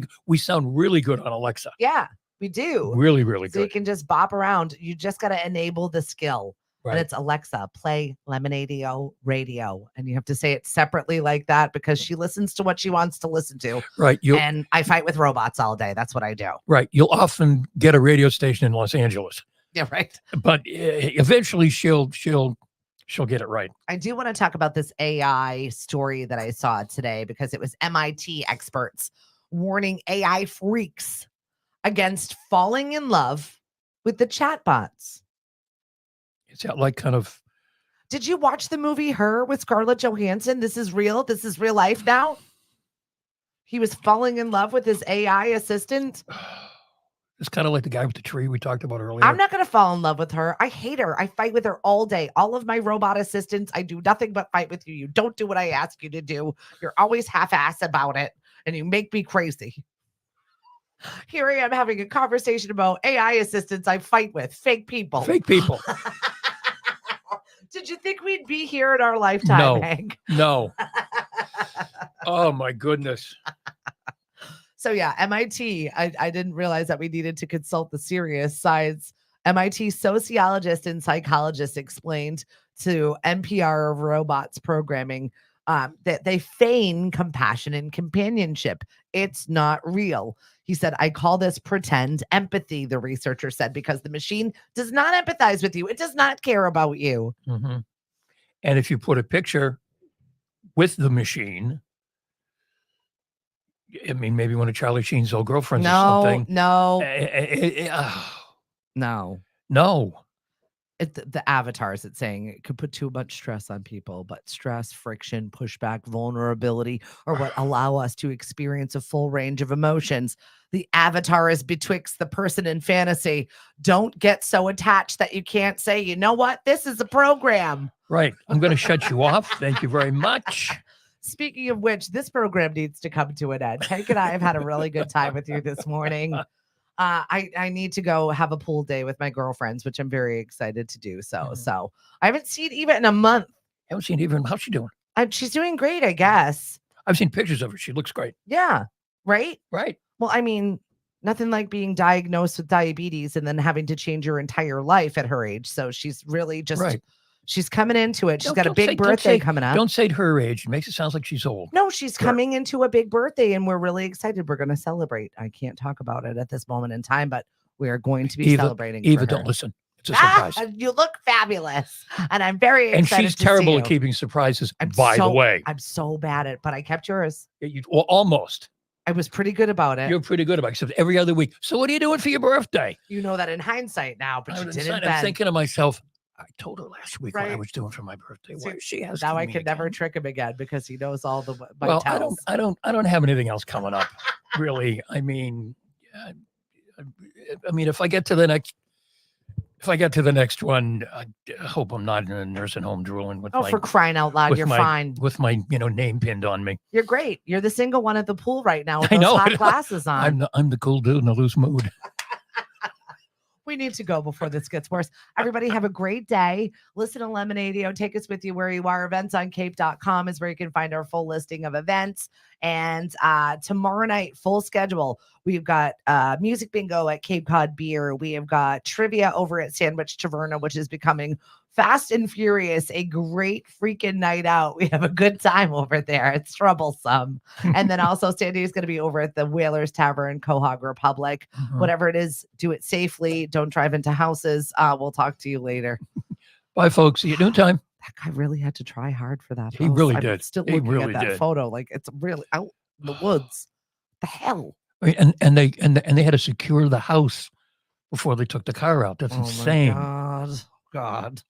D: good on Alexa.
A: Yeah, we do.
D: Really, really good.
A: So you can just bop around. You just got to enable the skill.
D: Right.
A: And it's Alexa, play Lemonadio Radio. And you have to say it separately like that because she listens to what she wants to listen to.
D: Right.
A: And I fight with robots all day. That's what I do.
D: Right. You'll often get a radio station in Los Angeles.
A: Yeah, right.
D: But eventually she'll get it right.
A: I do want to talk about this AI story that I saw today because it was MIT experts warning AI freaks against falling in love with the chatbots.
D: Is that like kind of...
A: Did you watch the movie Her with Scarlett Johansson? This is real. This is real life now. He was falling in love with his AI assistant.
D: It's kind of like the guy with the tree we talked about earlier.
A: I'm not going to fall in love with her. I hate her. I fight with her all day. All of my robot assistants, I do nothing but fight with you. You don't do what I ask you to do. You're always half-ass about it, and you make me crazy. Here I am having a conversation about AI assistants I fight with. Fake people.
D: Fake people.
A: Did you think we'd be here in our lifetime, Hank?
D: No. Oh, my goodness.
A: So yeah, MIT, I didn't realize that we needed to consult the serious sides. MIT sociologist and psychologist explained to NPR of robots programming that they feign compassion and companionship. It's not real. He said, I call this pretend empathy, the researcher said, because the machine does not empathize with you. It does not care about you.
D: Mm-hmm. And if you put a picture with the machine, I mean, maybe one of Charlie Sheen's old girlfriends or something.
A: No. The avatars, it's saying it could put too much stress on people, but stress, friction, pushback, vulnerability are what allow us to experience a full range of emotions. The avatar is betwixt the person and fantasy. Don't get so attached that you can't say, you know what? This is a program.
D: Right. I'm going to shut you off. Thank you very much.
A: Speaking of which, this program needs to come to an end. Hank and I have had a really good time with you this morning. I need to go have a pool day with my girlfriends, which I'm very excited to do. So I haven't seen Eva in a month.
D: Haven't seen Eva. How's she doing?
A: She's doing great, I guess.
D: I've seen pictures of her. She looks great.
A: Yeah. Right?
D: Right.
A: Well, I mean, nothing like being diagnosed with diabetes and then having to change your entire life at her age. So she's really just... Right. She's coming into it. She's got a big birthday coming up.
D: Don't say her age. It makes it sound like she's old.
A: No, she's coming into a big birthday, and we're really excited. We're going to celebrate. I can't talk about it at this moment in time, but we are going to be celebrating.
D: Eva, don't listen. It's a surprise.
A: You look fabulous, and I'm very excited.
D: And she's terrible at keeping surprises, by the way.
A: I'm so bad at it, but I kept yours.
D: Well, almost.
A: I was pretty good about it.
D: You're pretty good about it, except every other week. So what are you doing for your birthday?
A: You know that in hindsight now, but you didn't.
D: I'm thinking to myself, I told her last week what I was doing for my birthday. Why is she asking
A: now I
D: me
A: can
D: again?
A: never trick him again because he knows all the
D: Well, I don't have anything else coming up, really. I mean, if I get to the next one, I hope I'm not in a nursing home drooling with
A: for crying out loud, you're fine.
D: With my name pinned on me.
A: You're great. You're the single one at the pool right now with those hot glasses on.
D: I'm the cool dude in a loose mood.
A: We need to go before this gets worse. Everybody have a great day. Listen to Lemonadio. Take us with you where you are. Events on cape.com is where you can find our full listing of events. And tomorrow night, full schedule. We've got music bingo at Cape Cod Beer. We have got trivia over at Sandwich Taverna, which is becoming fast and furious, a great freaking night out. We have a good time over there. It's troublesome. And then also Sandy is going to be over at the Whalers Tavern, Quahog Republic. Whatever it is, do it safely. Don't drive into houses. We'll talk to you later.
D: Bye, folks. See you noontime.
A: That guy really had to try hard for that.
D: He
A: house.
D: really
A: I'm
D: did.
A: Still
D: He
A: looking
D: really
A: at that
D: did.
A: photo, like it's really out in the woods. The hell.
D: I mean, and they had to secure the house before they took the car out. That's insane.
A: My God.